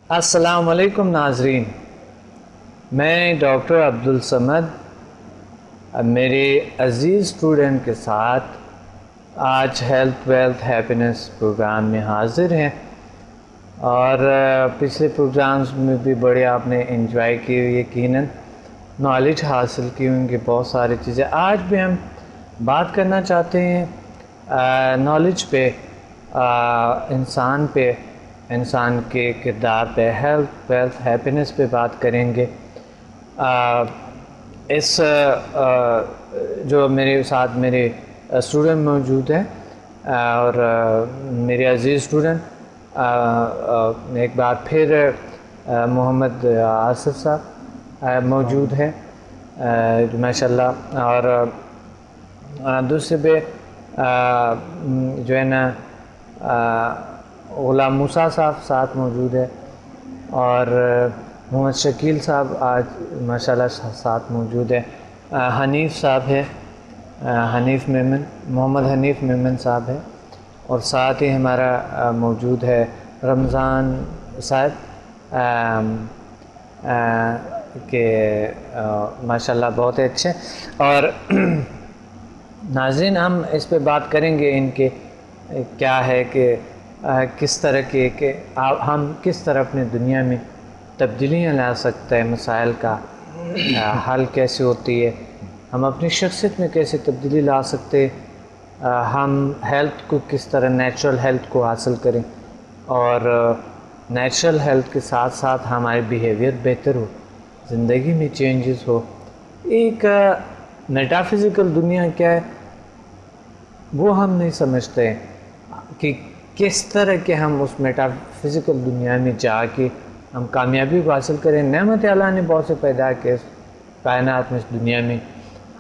السلام علیکم ناظرین، میں ڈاکٹر عبدالصمد میرے عزیز اسٹوڈنٹ کے ساتھ آج ہیلتھ ویلتھ ہیپینس پروگرام میں حاضر ہیں، اور پچھلے پروگرامز میں بھی بڑے آپ نے انجوائے کی، یقیناً نالج حاصل کی ہوں گی بہت ساری چیزیں۔ آج بھی ہم بات کرنا چاہتے ہیں نالج پہ، انسان کے کردار پہ، ہیلتھ ویلتھ ہیپینس پہ بات کریں گے۔ اس جو میرے ساتھ میرے اسٹوڈنٹ موجود ہیں اور میرے عزیز اسٹوڈنٹ، ایک بار پھر محمد آصف صاحب موجود ہے ماشاء اللہ، اور دوسرے پہ جو ہے نا غلام موسیٰ صاحب ساتھ موجود ہے، اور محمد شکیل صاحب آج ماشاءاللہ ساتھ موجود ہے، حنیف صاحب ہے، حنیف میمن، محمد حنیف میمن صاحب ہے، اور ساتھ ہی ہمارا موجود ہے رمضان صاحب کہ ماشاءاللہ بہت اچھے۔ اور ناظرین، ہم اس پہ بات کریں گے ان کے کیا ہے کہ کس طرح کہ ہم کس طرح اپنی دنیا میں تبدیلیاں لا سکتے ہیں، مسائل کا حل کیسے ہوتی ہے، ہم اپنی شخصیت میں کیسے تبدیلی لا سکتے، ہم ہیلتھ کو کس طرح نیچرل ہیلتھ کو حاصل کریں، اور نیچرل ہیلتھ کے ساتھ ساتھ ہمارے بیہیویئر بہتر ہو، زندگی میں چینجز ہو۔ ایک میٹافزیکل دنیا کیا ہے وہ ہم نہیں سمجھتے کہ کس طرح کے ہم اس میٹافزیکل دنیا میں جا کے ہم کامیابی کو حاصل کریں۔ نعمت اللہ نے بہت سے پیدا کیے اس کائنات میں، اس دنیا میں،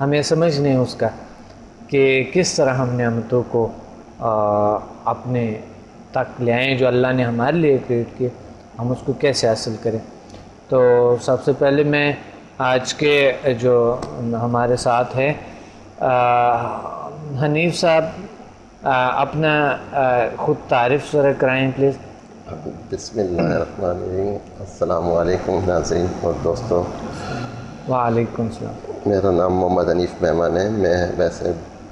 ہمیں سمجھ نہیں اس کا کہ کس طرح ہم نعمتوں کو اپنے تک لے آئیں جو اللہ نے ہمارے لیے کریٹ کیے، ہم اس کو کیسے حاصل کریں۔ تو سب سے پہلے میں آج کے جو ہمارے ساتھ ہیں حنیف صاحب، اپنا خود تعریف ذرا کرائیں پلیز۔ بسم اللہ الرحمن الرحیم۔ السلام علیکم ناظرین اور دوستوں، وعلیکم السلام۔ میرا نام محمد حنیف میمن ہے۔ میں ویسے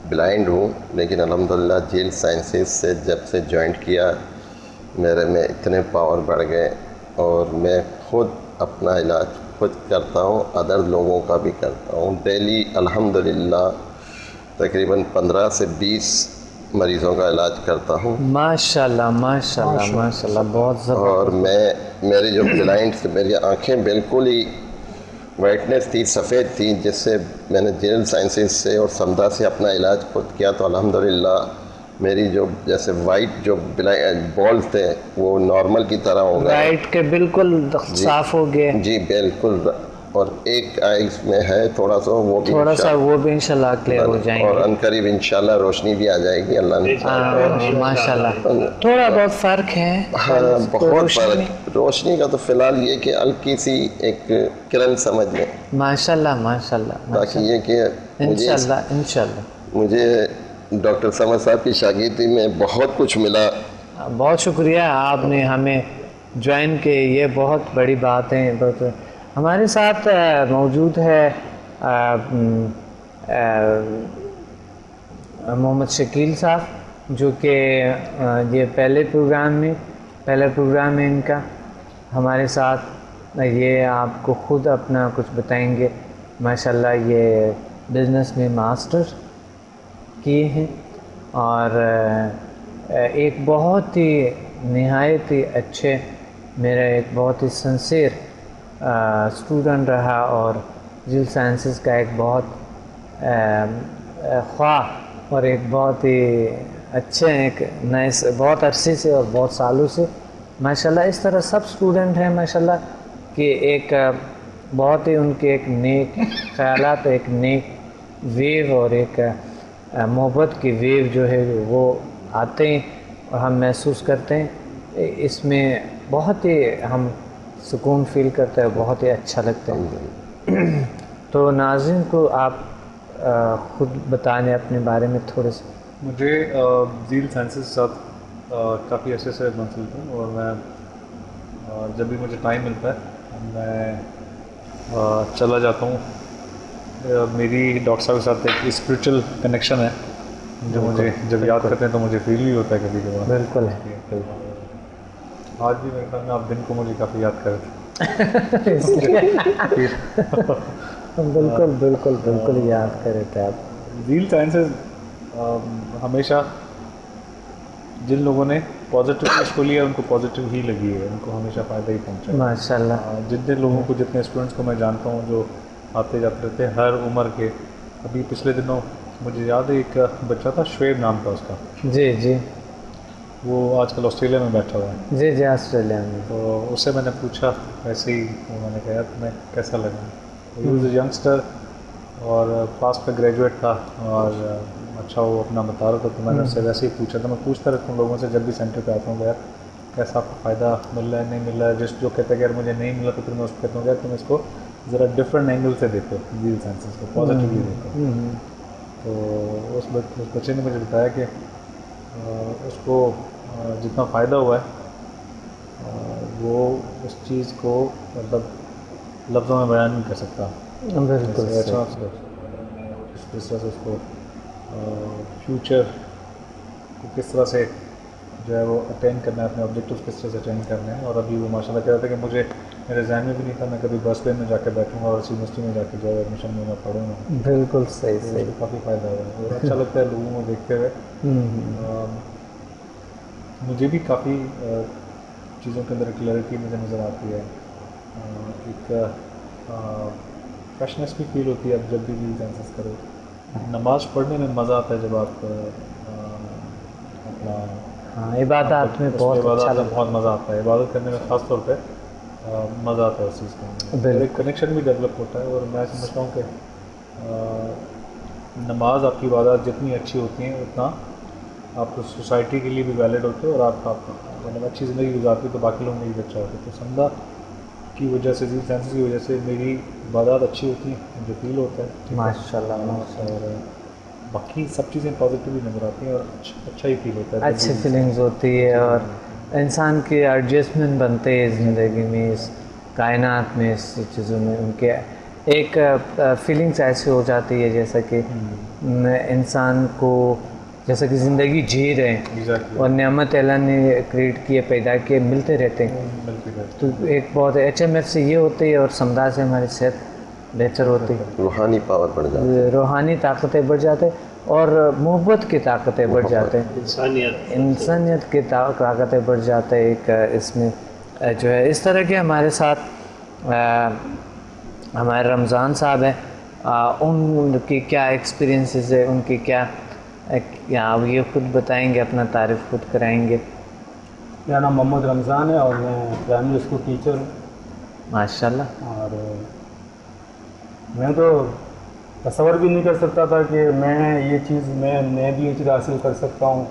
بلائنڈ ہوں، لیکن الحمدللہ جیل سائنسز سے جب سے جوائنٹ کیا میرے میں اتنے پاور بڑھ گئے، اور میں خود اپنا علاج خود کرتا ہوں، ادر لوگوں کا بھی کرتا ہوں۔ ڈیلی الحمدللہ تقریباً 15 سے 20 مریضوں کا علاج کرتا ہوں۔ ماشاءاللہ ماشاءاللہ ماشاءاللہ، بہت زبردست۔ اور میری جو بلائنڈ تھی، میری آنکھیں بالکل ہی وائٹنس تھی، سفید تھی، جس سے میں نے جیل سائنسز سے اور سمدہ سے اپنا علاج خود کیا، تو الحمدللہ میری جو جیسے وائٹ جو بال تھے وہ نارمل کی طرح ہو گئے، رائٹ کے بالکل صاف ہو گئے۔ جی بالکل، اور ایک آئیز میں ہے تھوڑا سا، وہ بھی تھوڑا سا وہ بھی انشاءاللہ کلیئر ہو جائیں اور گے، عنقریب انشاءاللہ روشنی بھی آ جائے گی اللہ نے چاہا۔ ماشاءاللہ تھوڑا بہت فرق ہے، ہاں بہت فرق، روشنی کا تو فی الحال یہ کہ ہلکی سی ایک کرن سمجھ لیں، ماشاءاللہ ماشاءاللہ باقی یہ کہ انشاءاللہ انشاءاللہ۔ مجھے ڈاکٹر صمد صاحب کی شاگردی میں بہت کچھ ملا۔ بہت شکریہ، آپ نے ہمیں جوائن کے، یہ بہت بڑی بات ہے۔ ہمارے ساتھ موجود ہے محمد شکیل صاحب، جو کہ یہ پہلا پروگرام ہے ان کا ہمارے ساتھ۔ یہ آپ کو خود اپنا کچھ بتائیں گے۔ ماشاءاللہ یہ بزنس میں ماسٹر کیے ہیں، اور ایک بہت ہی نہایت ہی اچھے، میرا ایک بہت ہی سنسیئر اسٹوڈنٹ رہا، اور جیل سائنسز کا ایک بہت خواہ، اور ایک بہت ہی اچھے، ایک نئے بہت عرصے سے اور بہت سالوں سے ماشاءاللہ اس طرح سب اسٹوڈنٹ ہیں ماشاءاللہ، کہ ایک بہت ہی ان کے ایک نیک خیالات، ایک نیک ویو اور ایک محبت کی ویو جو ہے وہ آتے ہیں، اور ہم محسوس کرتے ہیں اس میں بہت ہی ہم سکون فیل کرتے ہیں، بہت ہی اچھا لگتا ہے۔ تو ناظرین کو آپ خود بتائیں اپنے بارے میں تھوڑے سے۔ مجھے جیل سائنسز ساتھ کافی عرصے سے منسلک ہوں، اور میں اور جب بھی مجھے ٹائم ملتا ہے میں چلا جاتا ہوں. میری ڈاکٹر صاحب کے ساتھ ایک اسپریچول کنیکشن ہے جو مجھے جب یاد کرتے ہیں تو مجھے فیل بھی ہوتا ہے کبھی کبھار. بالکل آج بھی میرے خیال میں آپ دن کو مجھے کافی یاد کر رہے بالکل بالکل بالکل یاد کرے تھے آپ. ریل سائنسز ہمیشہ جن لوگوں نے پازیٹیو اس کو لیا ان کو پازیٹیو ہی لگی ہے, ان کو ہمیشہ فائدہ ہی پہنچا ہے ماشاء اللہ. جتنے لوگوں کو, جتنے اسٹوڈنٹس کو میں جانتا ہوں جو آتے جاتے رہتے ہیں ہر عمر کے. ابھی پچھلے دنوں مجھے یاد ہے ایک بچہ تھا شعیب نام تھا اس کا, جی جی وہ آج کل آسٹریلیا میں بیٹھا ہوا ہے. جی جی آسٹریلیا میں. تو اس سے میں نے پوچھا ویسے ہی, میں نے کہا تمہیں کیسا لگا. ہی واز اے ینگسٹر اور پاسٹ کا گریجویٹ تھا اور اچھا وہ اپنا بتا رہا تھا. تو میں نے اس سے ویسے ہی پوچھا تھا, میں پوچھتا رہتا ہوں لوگوں سے جب بھی سینٹر پہ آتا ہوں یار کیسا آپ کو فائدہ مل رہا ہے نہیں مل رہا ہے. جس جو کہتا ہے کہ یار مجھے نہیں ملا تو پھر میں اس کو کہتا ہوں یار تم اس کو ذرا ڈفرینٹ اینگل سے دیکھو, ریل سائنسز کو پازیٹیولی دیکھو. تو اس بچے نے مجھے بتایا کہ اس کو جتنا فائدہ ہوا ہے وہ اس چیز کو مطلب لفظوں میں بیان نہیں کر سکتا. بالکل ایسا جس طرح سے اس کو فیوچر کو کس طرح سے جو ہے وہ اٹینڈ کرنا ہے, اپنے آبجیکٹیوز کس طرح سے اٹینڈ کرنے ہیں. اور ابھی وہ ماشاء اللہ کہہ رہا تھا کہ مجھے میرے ذہن میں بھی نہیں تھا میں کبھی برسبے میں جا کے بیٹھوں گا اور اس یونیورسٹی میں جا کے جو ہے ایڈمیشن میں میں پڑھوں گا. بالکل صحیح صحیح. کافی فائدہ ہوا ہے اور اچھا لگتا ہے لوگوں کو دیکھتے ہوئے. مجھے بھی کافی چیزوں کے اندر کلیئرٹی مجھے نظر آتی ہے, ایک فریشنس بھی فیل ہوتی ہے اب جب بھی ریل سائنسز کرو. نماز پڑھنے میں مزہ آتا ہے جب آپ اپنا عبادات میں بہت اچھا لگتا ہے, بہت مزہ آتا ہے. عبادت کرنے میں خاص طور پہ مزہ آتا ہے اس چیز کا, ایک کنیکشن بھی ڈیولپ ہوتا ہے. اور میں سمجھتا ہوں کہ نماز آپ کی عبادات جتنی اچھی ہوتی ہیں اتنا آپ سوسائٹی کے لیے بھی ویلڈ ہوتے ہیں اور آپ مطلب اچھی زندگی گزارتے تو باقی لوگ بھی اچھا ہوتے. تو سمندہ کی وجہ سے ریل سائنسز کی وجہ سے میری عبادات اچھی ہوتی ہیں, مجھے فیل ہوتا ہے ماشاء اللہ. اور باقی سب چیزیں پازیٹیو بھی نظر آتی ہیں اور اچھا ہی فیل ہوتا ہے, اچھی فیلنگز ہوتی ہے اور انسان کی ایڈجسٹمنٹ بنتے ہیں زندگی میں, اس کائنات میں, اس چیزوں میں. ان کے ایک فیلنگس ایسی ہو جاتی ہے جیسا کہ انسان کو جیسا کہ زندگی جی رہے ہیں اور نعمت اللہ نے کریٹ کیے پیدا کیے ملتے رہتے ہیں. تو ایک بہت اچھا میف سے یہ ہوتی ہے اور سمدھا سے ہماری صحت بہتر ہوتی ہے, روحانی پاور بڑھ جاتی ہے, روحانی طاقتیں بڑھ جاتے اور محبت کی طاقتیں بڑھ جاتے ہیں, انسانیت کی طاقتیں بڑھ جاتے ہیں. ایک اس میں جو ہے اس طرح کے ہمارے ساتھ ہمارے رمضان صاحب ہیں, ان کی کیا ایکسپیرینسز ہے, ان کی کیا یہ خود بتائیں گے, اپنا تعریف خود کرائیں گے. میرا نام محمد رمضان ہے اور میں پرائمری اسکول ٹیچر ہوں. ماشاء اللہ. اور میں تو تصور بھی نہیں کر سکتا تھا کہ میں یہ چیز میں بھی یہ چیز حاصل کر سکتا ہوں.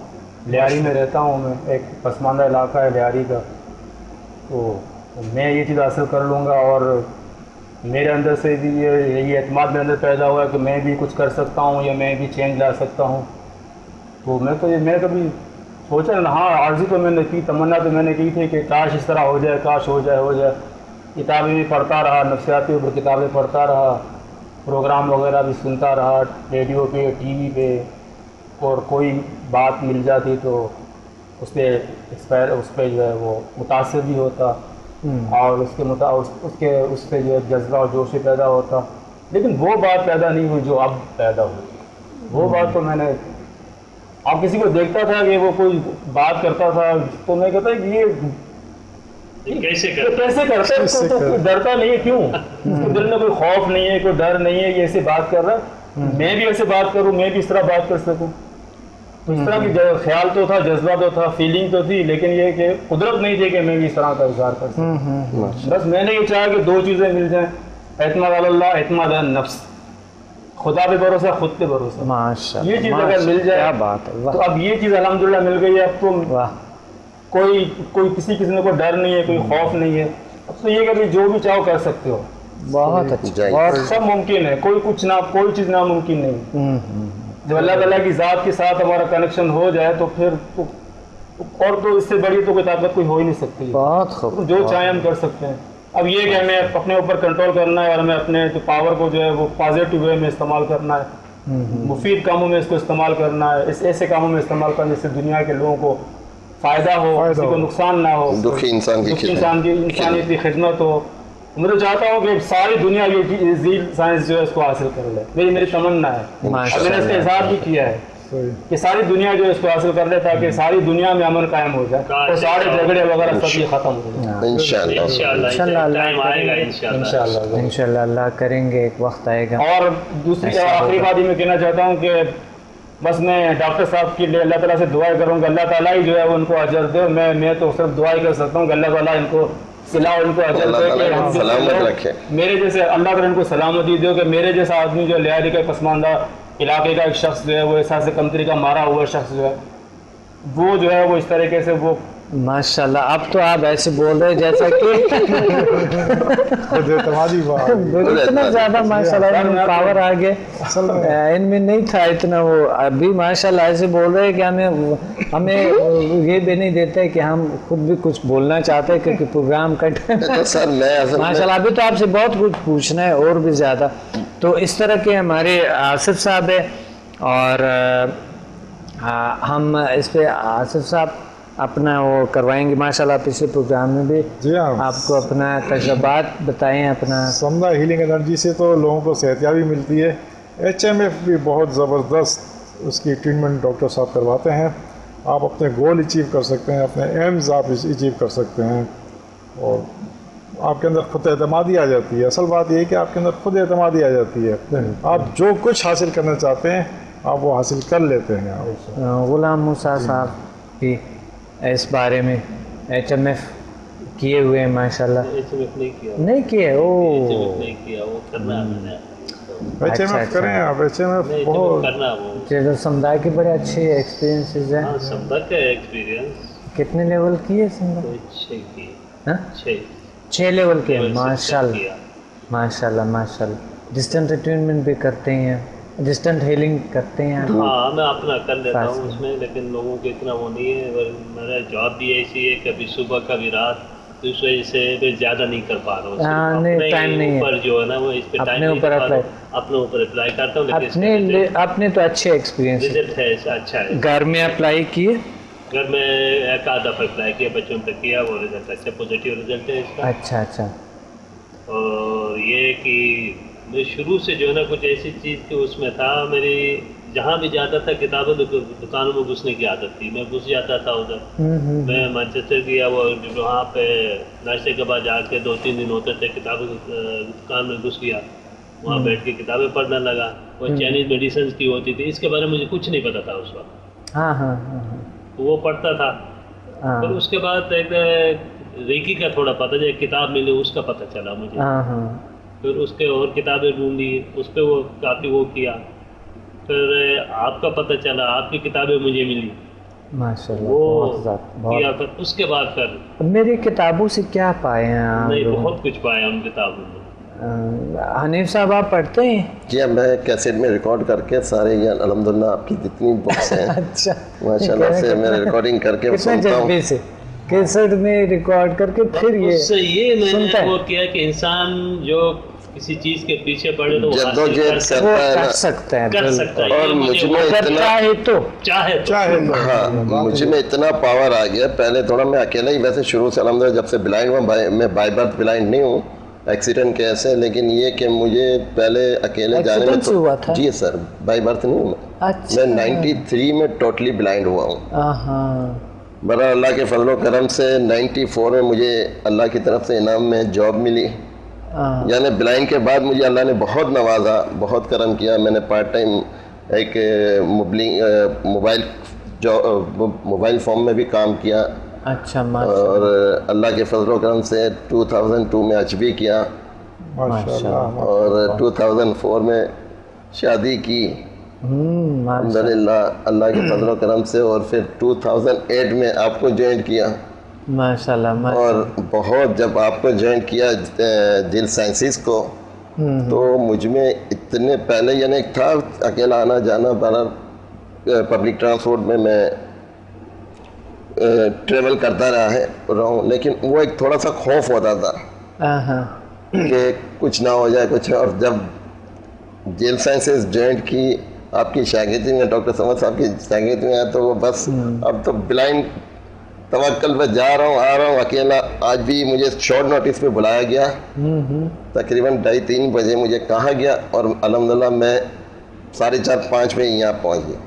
لیاری میں رہتا ہوں, میں ایک پسماندہ علاقہ ہے لیاری کا, تو میں یہ چیز حاصل کر لوں گا. اور میرے اندر سے بھی یہ اعتماد میرے اندر پیدا ہوا ہے کہ میں بھی کچھ کر سکتا ہوں یا میں بھی چینج لا سکتا ہوں. تو میں کبھی سوچا نا, ہاں عارضی تو میں نے کی, تمنا تو میں نے کی تھی کہ کاش اس طرح ہو جائے, کاش ہو جائے. کتابیں بھی پڑھتا رہا, نفسیاتی اوپر کتابیں پڑھتا رہا, پروگرام وغیرہ بھی سنتا رہا ریڈیو پہ, ٹی وی پہ, اور کوئی بات مل جاتی تو اس پہ جو ہے وہ متاثر بھی ہوتا اور اس پہ جو ہے جذبہ اور جوش پیدا ہوتا. لیکن وہ بات پیدا نہیں ہوئی جو اب پیدا ہوئی. وہ بات تو میں نے, آپ کسی کو دیکھتا تھا کہ وہ کوئی بات کرتا تھا تو میں کہتا کہ یہ کیسے کرتا ہے, ڈرتا نہیں ہے, کیوں اس کے دل میں کوئی خوف نہیں ہے, کوئی ڈر نہیں ہے, یہ ایسے بات کر رہا ہے, میں بھی ایسے بات کروں, میں بھی اس طرح بات کر سکوں. تو اس طرح کی خیال تو تھا, جذبہ تو تھا, فیلنگ تو تھی, لیکن یہ کہ قدرت نہیں تھی کہ میں بھی اس طرح کا اظہار کر سکوں. بس میں نے یہ چاہا کہ دو چیزیں مل جائیں, اعتماد اللہ, اعتماد نفس, خدا پہ بھروسہ, خود پہ بھروسہ. ماشاءاللہ, یہ چیز اگر مل جائے کیا بات ہے. تو اب یہ چیز الحمدللہ مل گئی ہے. اب تو کوئی کسی قسم کا کوئی ڈر نہیں ہے, کوئی خوف نہیں ہے. اب تو یہ کہ جو بھی چاہو کر سکتے ہو, بہت اچھا, اور سب ممکن ہے, کوئی چیز ناممکن نہیں. جب اللہ تعالیٰ کی ذات کے ساتھ ہمارا کنیکشن ہو جائے تو پھر تو اور تو اس سے بڑی تو کوئی طاقت کوئی ہو ہی نہیں سکتی. بہت خوب. جو چاہیں ہم کر سکتے ہیں. اب یہ کہ ہمیں اپنے اوپر کنٹرول کرنا ہے اور ہمیں اپنے جو پاور کو جو ہے وہ پازیٹیو وے میں استعمال کرنا ہے, مفید کاموں میں اس کو استعمال کرنا ہے, اس ایسے کاموں میں استعمال کرنا جس سے دنیا کے لوگوں کو فائدہ ہو, کسی کو نقصان نہ ہو, دکھی انسان کی انسانیت کی خدمت ہو. میں تو چاہتا ہوں کہ ساری دنیا یہ ذیل سائنس جو ہے اس کو حاصل کر لے. میری تمنا ہے, اور میں نے اس کا اظہار بھی کیا ہے کہ ساری دنیا جو اس کو حاصل کر لے تاکہ ساری دنیا میں امن قائم ہو جائے اور سارے جھگڑے وغیرہ سب یہ ختم ہو جائے. انشاءاللہ اللہ کریں گے, ایک وقت آئے گا. اور دوسری آخری بات یہ میں کہنا چاہتا ہوں کہ بس میں ڈاکٹر صاحب کے لیے اللہ تعالیٰ سے دعا کروں گا, اللہ تعالیٰ ہی جو ہے ان کو اجر دے. میں تو صرف دعا ہی کر سکتا ہوں کہ اللہ تعالیٰ ان کو صلاح ان کو اجر دے کہ میرے جیسے اللہ تعالیٰ ان کو سلامتی دے کہ میرے جیسا آدمی جو لہری کا پسماندہ علاقے کا ایک شخص جو ہے وہ احساس کمتری کا مارا ہوا شخص جو ہے وہ اس طریقے سے وہ ماشاءاللہ. اب تو آپ ایسے بول رہے جیسا کہ اتنا زیادہ ماشاءاللہ پاور آ گیا ان میں نہیں تھا اتنا. وہ ابھی ماشاءاللہ ایسے بول رہے کہ ہمیں یہ بھی نہیں دیتے کہ ہم خود بھی کچھ بولنا چاہتے ہیں کیونکہ پروگرام کٹ ماشاءاللہ. ابھی تو آپ سے بہت کچھ پوچھنا ہے اور بھی زیادہ. تو اس طرح کے ہمارے آصف صاحب ہے اور ہم اس پہ آصف صاحب اپنا وہ کروائیں گے ماشاءاللہ. پچھلے پروگرام میں بھی جی ہاں آپ کو اپنا تجربات بتائیں. اپنا سمدہ ہیلنگ انرجی سے تو لوگوں کو صحتیابی ملتی ہے. HMF بھی بہت زبردست اس کی ٹریٹمنٹ ڈاکٹر صاحب کرواتے ہیں. آپ اپنے گول اچیو کر سکتے ہیں, اپنے ایمز آپ اچیو کر سکتے ہیں اور آپ کے اندر خود اعتمادی آ جاتی ہے. اصل بات یہ ہے کہ آپ کے اندر خود اعتمادی آ جاتی ہے. آپ جو کچھ حاصل کرنا چاہتے ہیں آپ وہ حاصل کر لیتے ہیں. غلام موسیٰ صاحب بھی اس بارے میں HMF کیے ہوئے ہیں ماشاءاللہ. نہیں کیے HMF کریں آپ. HMF بہت سمدہ کے بڑے اچھے ایکسپیرینسز ہیں. کتنے لیول کیے سمدہ؟ 6 لیول کے ماشاءاللہ ماشاءاللہ. ڈسٹنٹ ٹریٹمنٹ بھی کرتے ہیں, ڈسٹنٹ ہیلنگ کرتے ہیں. ہاں میں اپنا کر لیتا ہوں اس میں, لیکن لوگوں کو اتنا وہ نہیں ہے. میرا جاب بھی ایسی ہے کبھی صبح کبھی رات, تو اس وجہ سے میں زیادہ نہیں کر پا رہا ہوں. اپنے اوپر جو ہے نا وہ اس پہ ٹائم نہیں کر پا رہا ہوں, اپنے اوپر اپلائی کرتا ہوں. اپنے تو اچھے ایکسپیرینس رزلٹ ہے اچھا ہے. گھر میں اپلائی کیے؟ گھر میں ایک آدھ دفعہ اپلائی کیا, بچوں پہ کیا, وہ رزلٹ اچھا پازیٹیو رزلٹ ہے اس کا. اچھا. اور یہ کہ میں شروع سے جو ہے نا کچھ ایسی چیز کہ اس میں تھا, میری جہاں بھی جاتا تھا کتابوں دکانوں میں گھسنے کی عادت تھی. میں گھس جاتا تھا ادھر. میں مانچسٹر گیا, وہ وہاں پہ ناشتے کے بعد جا کے 2-3 دن ہوتے تھے, کتابوں کی دکان میں گھس گیا, وہاں بیٹھ کے کتابیں پڑھنے لگا. وہ چائنیز میڈیسنس کی ہوتی تھی, اس کے بارے میں مجھے کچھ نہیں پتا تھا اس وقت. وہ پڑھتا تھا. پھر اس کے بعد ایک ریکی کا تھوڑا پتہ, جو کتاب ملی اس کا پتہ چلا مجھے. پھر اس کے اور کتابیں ڈھونڈی, اس پہ وہ کافی وہ کیا. پھر آپ کا پتہ چلا, آپ کی کتابیں مجھے ملی ماشاءاللہ. وہ کیا. پھر اس کے بعد پھر میری کتابوں سے کیا پائے ہیں آپ؟ نہیں بہت کچھ پایا ان کتابوں میں. حنیف صاحب آپ پڑھتے ہیں؟ جی ہاں, میں کیسٹ میں ریکارڈ کر کے سارے یہ الحمدللہ آپ کی جتنی بکس ہیں اچھا ماشاءاللہ سے میں ریکارڈنگ کر کے سنتا ہوں. سے کیسٹ میں ریکارڈ کر کے پھر یہ میں نے وہ کیا کہ انسان جو کسی چیز کے پیچھے پڑے تو کر سکتا ہے. اور مجھ میں اتنا چاہے ہاں مجھ میں اتنا پاور آ گیا. پہلے تھوڑا میں اکیلا ہی, ویسے شروع سے الحمدللہ جب سے بلائنڈ ہوا, میں بائی برتھ بلائنڈ نہیں ہوں, ایکسیڈنٹ کے ایسے, لیکن یہ کہ مجھے پہلے اکیلے جانے میں جی سر بائی برتھ نہیں ہوں میں 93 میں ٹوٹلی بلائنڈ ہوا ہوں. برا اللہ کے فضل و کرم سے 94 میں مجھے اللہ کی طرف سے انعام میں جاب ملی. یعنی بلائنڈ کے بعد مجھے اللہ نے بہت نوازا, بہت کرم کیا. میں نے پارٹ ٹائم ایک موبائل فارم میں بھی کام کیا. اچھا اور اللہ کے فضل و کرم سے 2002 میں HB کیا اور 2004 میں شادی کی الحمدللہ اللہ کے فضل و کرم سے. اور پھر 2008 میں آپ کو جوائن کیا ماشاءاللہ. اور بہت جب آپ کو جوائن کیا دل سائنسز کو, تو مجھ میں اتنے پہلے یعنی ایک تھا اکیلا آنا جانا, پبلک ٹرانسپورٹ میں ٹریول کرتا رہا ہوں، لیکن وہ ایک تھوڑا سا خوف ہوتا تھا کہ کچھ نہ ہو جائے کچھ. اور جب جیل سائنسز جوائنٹ کی آپ کی شاگردی میں، ڈاکٹر سمد صاحب کی شاگردی میں، تو وہ بس اب تو بلائنڈ توکل پہ جا رہا ہوں، آ رہا ہوں اکیلا. آج بھی مجھے شارٹ نوٹس پہ بلایا گیا، تقریباً 2:30-3 بجے مجھے کہا گیا، اور الحمدللہ میں 4:30 5 بجے یہاں پہنچ گیا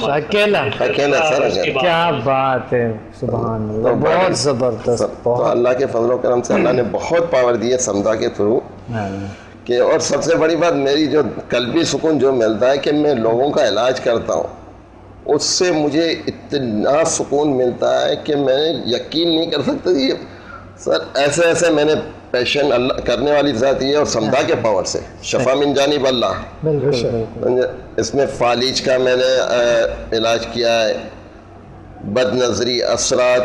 اکیلا سر. کیا بات ہے، سبحان اللہ، بہت زبردست. تو اللہ کے فضل و کرم سے اللہ نے بہت پاور دی ہے سمدھا کے تھرو کہ. اور سب سے بڑی بات میری جو قلبی سکون جو ملتا ہے کہ میں لوگوں کا علاج کرتا ہوں، اس سے مجھے اتنا سکون ملتا ہے کہ میں یقین نہیں کر سکتا. یہ سر ایسے میں نے پیشن اللہ کرنے والی ذات یہ، اور سمدھا کے پاور سے شفا من جانب اللہ. اس میں فالج کا میں نے علاج کیا ہے، بد نظری، اثرات،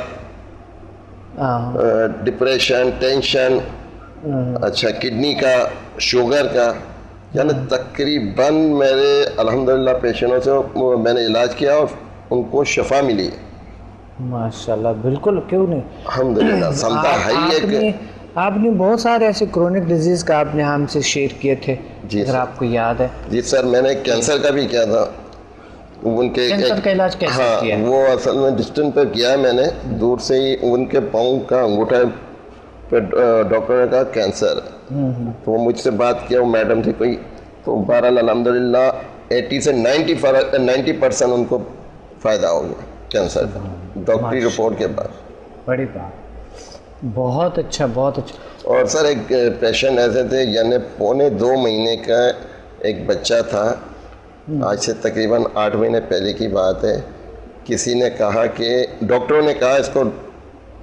ڈپریشن، ٹینشن، اچھا کڈنی کا، شوگر کا، یعنی تقریباً میرے الحمدللہ پیشنٹوں سے میں نے علاج کیا اور ان کو شفا ملی. ماشاءاللہ، بالکل، کیوں نہیں. الحمدللہ سمدھا ہے ہی. آپ نے بہت سارے ایسے کرونک ڈیزیز کا آپ نے ہم سے شیئر کیے تھے، اگر آپ کو یاد ہے. جی سر، میں نے کینسر کا بھی کیا تھا. ان کے کینسر کا علاج کیسے کیا؟ وہ اصل میں ڈسٹنس پہ کیا ہے میں نے، دور سے ہی. ان کے پاؤں کا انگوٹھا پہ ڈاکٹر نے کہا کینسر، تو وہ مجھ سے بات کیا، وہ میڈم تھی کوئی، تو بہرحال الحمدللہ 80 سے 90% ان کو فائدہ ہو گیا کینسر کا، ڈاکٹری رپورٹ کے بعد. بڑی بات، بہت اچھا، بہت اچھا. اور سر ایک پیشنٹ ایسے تھے، یعنی 2.25 مہینے کا ایک بچہ تھا، آج سے تقریباً 8 مہینے پہلے کی بات ہے. کسی نے کہا کہ ڈاکٹروں نے کہا اس کو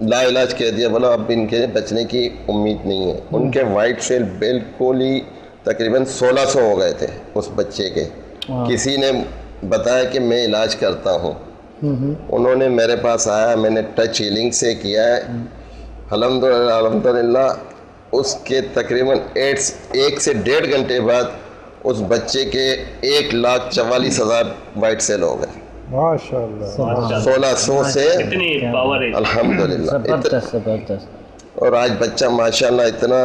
لا علاج کہہ دیا، بولا اب ان کے بچنے کی امید نہیں ہے. ان کے وائٹ سیل بالکل ہی تقریباً 1600 ہو گئے تھے اس بچے کے. کسی نے بتایا کہ میں علاج کرتا ہوں، انہوں نے میرے پاس آیا، میں نے ٹچ ہیلنگ سے کیا ہے الحمدللہ. اس کے تقریباً 1 سے 1.5 گھنٹے بعد اس بچے کے 1,44,000 وائٹ سیل ہو گئے. ماشاءاللہ، 1600 سے الحمدللہ. زبردست زبردست. اور آج بچہ ماشاءاللہ اتنا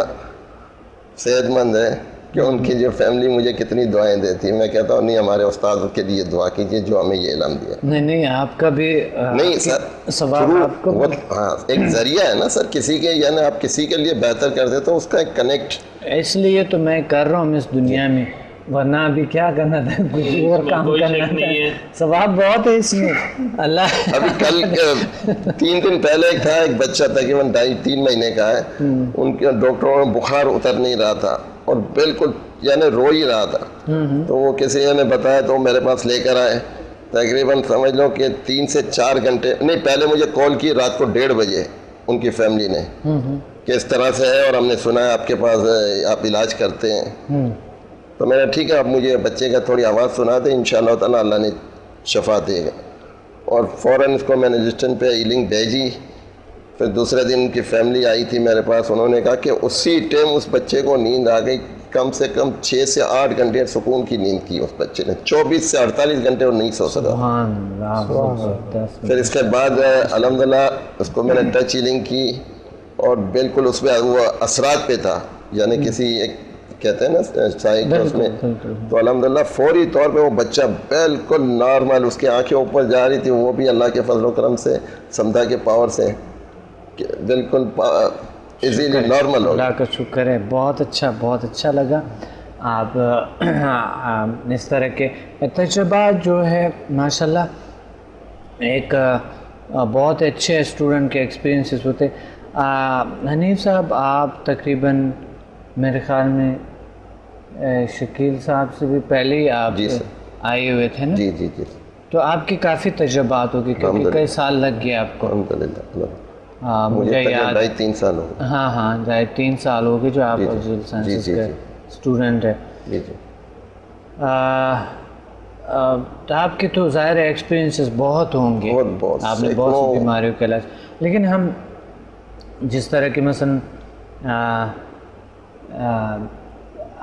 صحت مند ہے کہ ان کی جو فیملی مجھے کتنی دعائیں دیتی ہے. میں کہتا ہوں نہیں، ہمارے استاد کے لیے دعا کیجیے جو ہمیں یہ علم دیا. نہیں، آپ کا بھی نہیں سر، ثواب آپ کو. ہاں ایک ذریعہ ہے نا سر کسی کے، یعنی آپ کسی کے لیے بہتر کرتے تو اس کا ایک کنیکٹ. اس لیے تو میں کر رہا ہوں اس دنیا میں، ورنہ ابھی کیا کرنا تھا، کچھ اور کام کرنا تھا. ثواب بہت ہے اس میں. اللہ ابھی کل 3 دن پہلے ایک تھا، ایک بچہ تقریباً 2.5-3 مہینے کا ہے. ان کے ڈاکٹروں میں بخار اتر نہیں رہا تھا اور بالکل یعنی رو ہی رہا تھا. تو وہ کسی نے بتایا تو میرے پاس لے کر آئے. تقریباً سمجھ لو کہ 3 سے 4 گھنٹے نہیں، پہلے مجھے کال کی رات کو 1:30 بجے ان کی فیملی نے کہ اس طرح سے ہے اور ہم نے سنا ہے آپ کے پاس آپ علاج کرتے ہیں. تو میں نے ٹھیک ہے، اب مجھے بچے کا تھوڑی آواز سنا دے، انشاءاللہ تعالیٰ اللہ نے شفا دے گا. اور فوراً اس کو میں نے رجسٹر پہ ہیلنگ بھیجی. پھر دوسرے دن ان کی فیملی آئی تھی میرے پاس، انہوں نے کہا کہ اسی ٹائم اس بچے کو نیند آ گئی. کم سے کم 6 سے 8 گھنٹے سکون کی نیند کی اس بچے نے. 24 سے 48 گھنٹے وہ نہیں سو سکا. پھر اس کے بعد الحمدللہ اس کو میں نے ٹچ ہیلنگ کی اور بالکل اس پہ وہ اثرات پہ تھا، یعنی کسی ایک کہتے ہیں نا سائیک اس میں. تو الحمدللہ فوری طور پہ وہ بچہ بالکل نارمل، اس کی آنکھیں اوپر جا رہی تھی، وہ بھی اللہ کے فضل و کرم سے سمدھا کے پاور سے بالکل ایزیلی نارمل ہو گیا. اللہ کا شکر ہے. بہت اچھا، بہت اچھا لگا. آپ اس طرح کے تجربات جو ہے ماشاءاللہ ایک بہت اچھے اسٹوڈنٹ کے ایکسپیرینسز ہوتے. حنیف صاحب، آپ تقریباً میرے خیال میں شکیل صاحب سے بھی پہلے ہی آپ آئے ہوئے تھے نا؟ جی جی جی. تو آپ کی کافی تجربات ہوگی کیونکہ کئی سال لگ گئے آپ کو. الحمدللہ. مجھے یاد 2.5-3 سال ہو گئے. ہاں 2.5-3 سال ہو گئے جو آپ جیل سائنسز کے اسٹوڈنٹ ہے. جی جی. آپ کے تو ظاہر ایکسپیرینسز بہت ہوں گے، آپ نے بہت سی بیماریوں کا علاج. لیکن ہم جس طرح کے مثلاً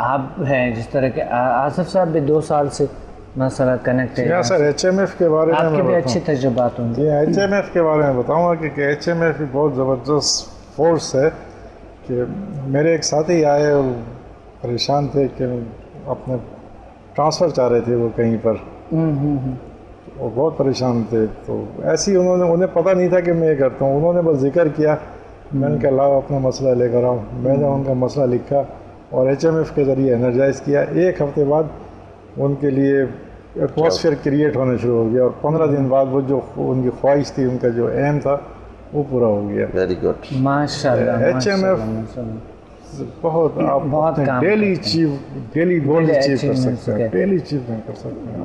آپ ہیں، جس طرح کے آصف صاحب بھی 2 سال سے مسئلہ کنیکٹ یا سر HMF کے بارے میں آپ کے بھی میں اچھے تجربات ہوں گے. جی HMF کے بارے میں بتاؤں گا کہ HMF بھی بہت زبردست فورس ہے. کہ میرے ایک ساتھی آئے اور پریشان تھے کہ اپنے ٹرانسفر چاہ رہے تھے وہ کہیں پر, وہ بہت پریشان تھے. تو ایسے ہی انہیں پتہ نہیں تھا کہ میں یہ کرتا ہوں. انہوں نے بس ذکر کیا, میں نے کہا لاؤ اپنا مسئلہ لے کر آؤں. میں نے ان کا مسئلہ لکھا اور HMF کے ذریعے انرجائز کیا. ایک ہفتے بعد ان کے لیے ایٹماسفیئر کریٹ ہونا شروع ہو گیا, اور 15 دن بعد وہ جو ان کی خواہش تھی, ان کا جو ایم تھا, وہ پورا ہو گیا. Very good. ماشاءاللہ. HMF بہت آپ ڈیلی گول اچیو کر سکتے ہیں, ڈیلی اچیومنٹ کر سکتے ہیں.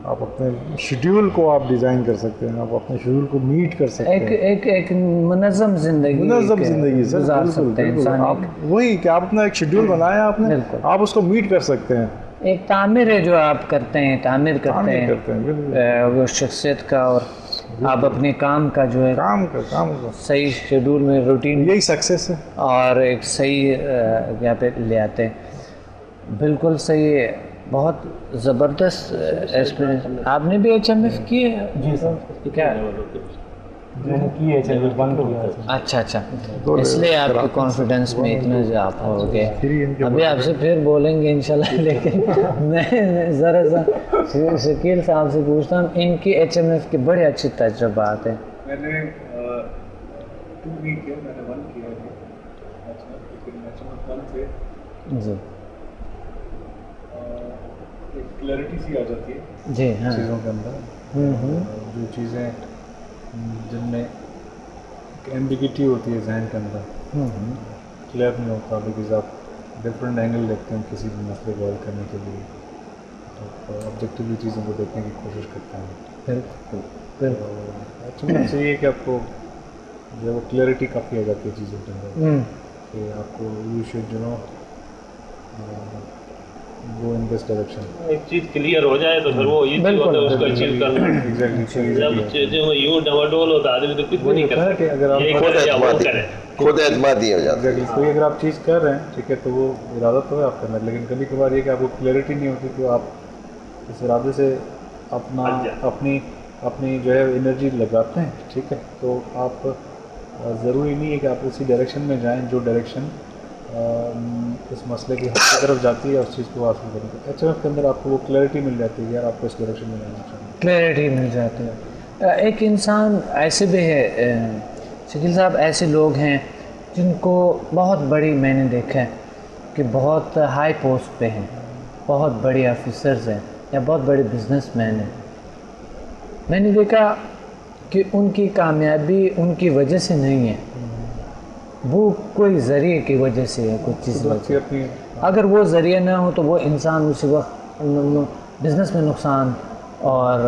آپ اپنے شیڈیول کو آپ ڈیزائن کر سکتے ہیں, آپ اپنے شیڈیول کو میٹ کر سکتے ہیں. ایک منظم زندگی گزار سکتے ہیں. آپ وہی کہ آپ اپنا ایک شیڈیول بنایا آپ نے, آپ اس کو میٹ کر سکتے ہیں. ایک تعمیر ہے جو آپ کرتے ہیں, تعمیر کرتے ہیں وہ شخصیت کا, اور آپ اپنے کام کا جو ہے کام کا صحیح شیڈول میں روٹین, یہی سکسیس ہے. اور ایک صحیح یہاں پہ لے آتے ہیں. بالکل صحیح ہے, بہت زبردست ایکسپیرینس. آپ نے بھی HMF کی ہے؟ جی سر. کیا میں نے کی ہے بند کیا. اچھا, اس لیے آپ کے کانفیڈنس میں اتنا اضافہ ہو گیا. ابھی آپ سے پھر بولیں گے انشاءاللہ, لیکن میں ذرا سا شکیل صاحب سے پوچھتا ہوں, ان کی HMF کے بڑے اچھے تجربات ہیں. میں نے 2 ویک کیا, میں نے 1 کیا ہے. HMF 1 سے جی ایک کلیئرٹی سی آ جاتی ہے جی ہاں چیزوں کے اندر. جو چیزیں جن میں ایک ایمبیگیٹی ہوتی ہے ذہن کے اندر, کلیئر نہیں ہوتا, بیکاز آپ ڈفرینٹ اینگل دیکھتے ہیں کسی بھی مسئلے کو حل کرنے کے لیے, تو آبجیکٹیولی چیزوں کو دیکھنے کی کوشش کرتے ہیں. اچھا یہ ہے کہ آپ کو جو وہ کلیئرٹی کافی آ جاتی ہے چیزوں کے اندر, کہ آپ کو یو شوڈ جو نو گو ان دس ڈائریکشن. ایک چیز کلیئر ہو جائے تو پھر وہ ایزی ہوتا ہے اس کو اچیو کرنا. جب چیزیں یوں ڈواڈول ہوتا آدمی تو کچھ بھی نہیں کر سکتا. اگر آپ خود اعتمادی ہو جاتی ہے. کوئی اگر آپ چیز کر رہے ہیں ٹھیک ہے, تو وہ ارادہ تو ہے آپ کے اندر, لیکن کبھی کبھار یہ کہ آپ کو کلیئرٹی نہیں ہوتی, تو آپ اس ارادے سے اپنی جو ہے انرجی لگاتے ہیں. ٹھیک ہے, تو آپ ضروری نہیں ہے کہ آپ اسی ڈائریکشن میں جائیں جو ڈائریکشن اس مسئلے کی حد کی طرف جاتی ہے, اس چیز کو حاصل کریں. HMF کے اندر آپ کو وہ کلیئرٹی مل جاتی ہے, یار آپ کو اس ڈائریکشن میں جانا چاہیے, کلیئرٹی مل جاتی ہے. ایک انسان ایسے بھی ہے شکیل صاحب, ایسے لوگ ہیں جن کو بہت بڑی, میں نے دیکھا ہے کہ بہت ہائی پوسٹ پہ ہیں, بہت بڑے آفیسرز ہیں یا بہت بڑے بزنس مین ہیں. میں نے دیکھا کہ ان کی کامیابی ان کی وجہ سے نہیں ہے, وہ کوئی ذریعے کی وجہ سے ہے, کچھ چیز وجہ. اگر وہ ذریعہ نہ ہو تو وہ انسان اسی وقت بزنس میں نقصان اور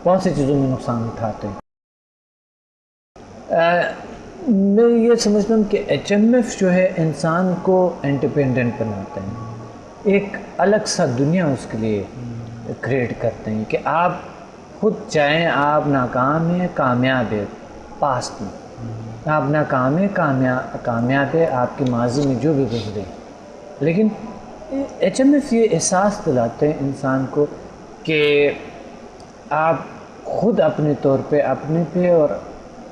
بہت سی چیزوں میں نقصان اٹھاتے ہیں. میں یہ سمجھتا ہوں کہ HMF جو ہے انسان کو انڈیپینڈنٹ بناتے ہیں, ایک الگ سا دنیا اس کے لیے کریٹ کرتے ہیں کہ آپ خود چاہیں آپ ناکام ہیں کامیاب ہے پاسٹ میں, آپ ناکام ہیں کامیاب ہے آپ کے ماضی میں جو بھی گزرے, لیکن HMF یہ احساس دلاتے ہیں انسان کو کہ آپ خود اپنے طور پہ اپنے پہ اور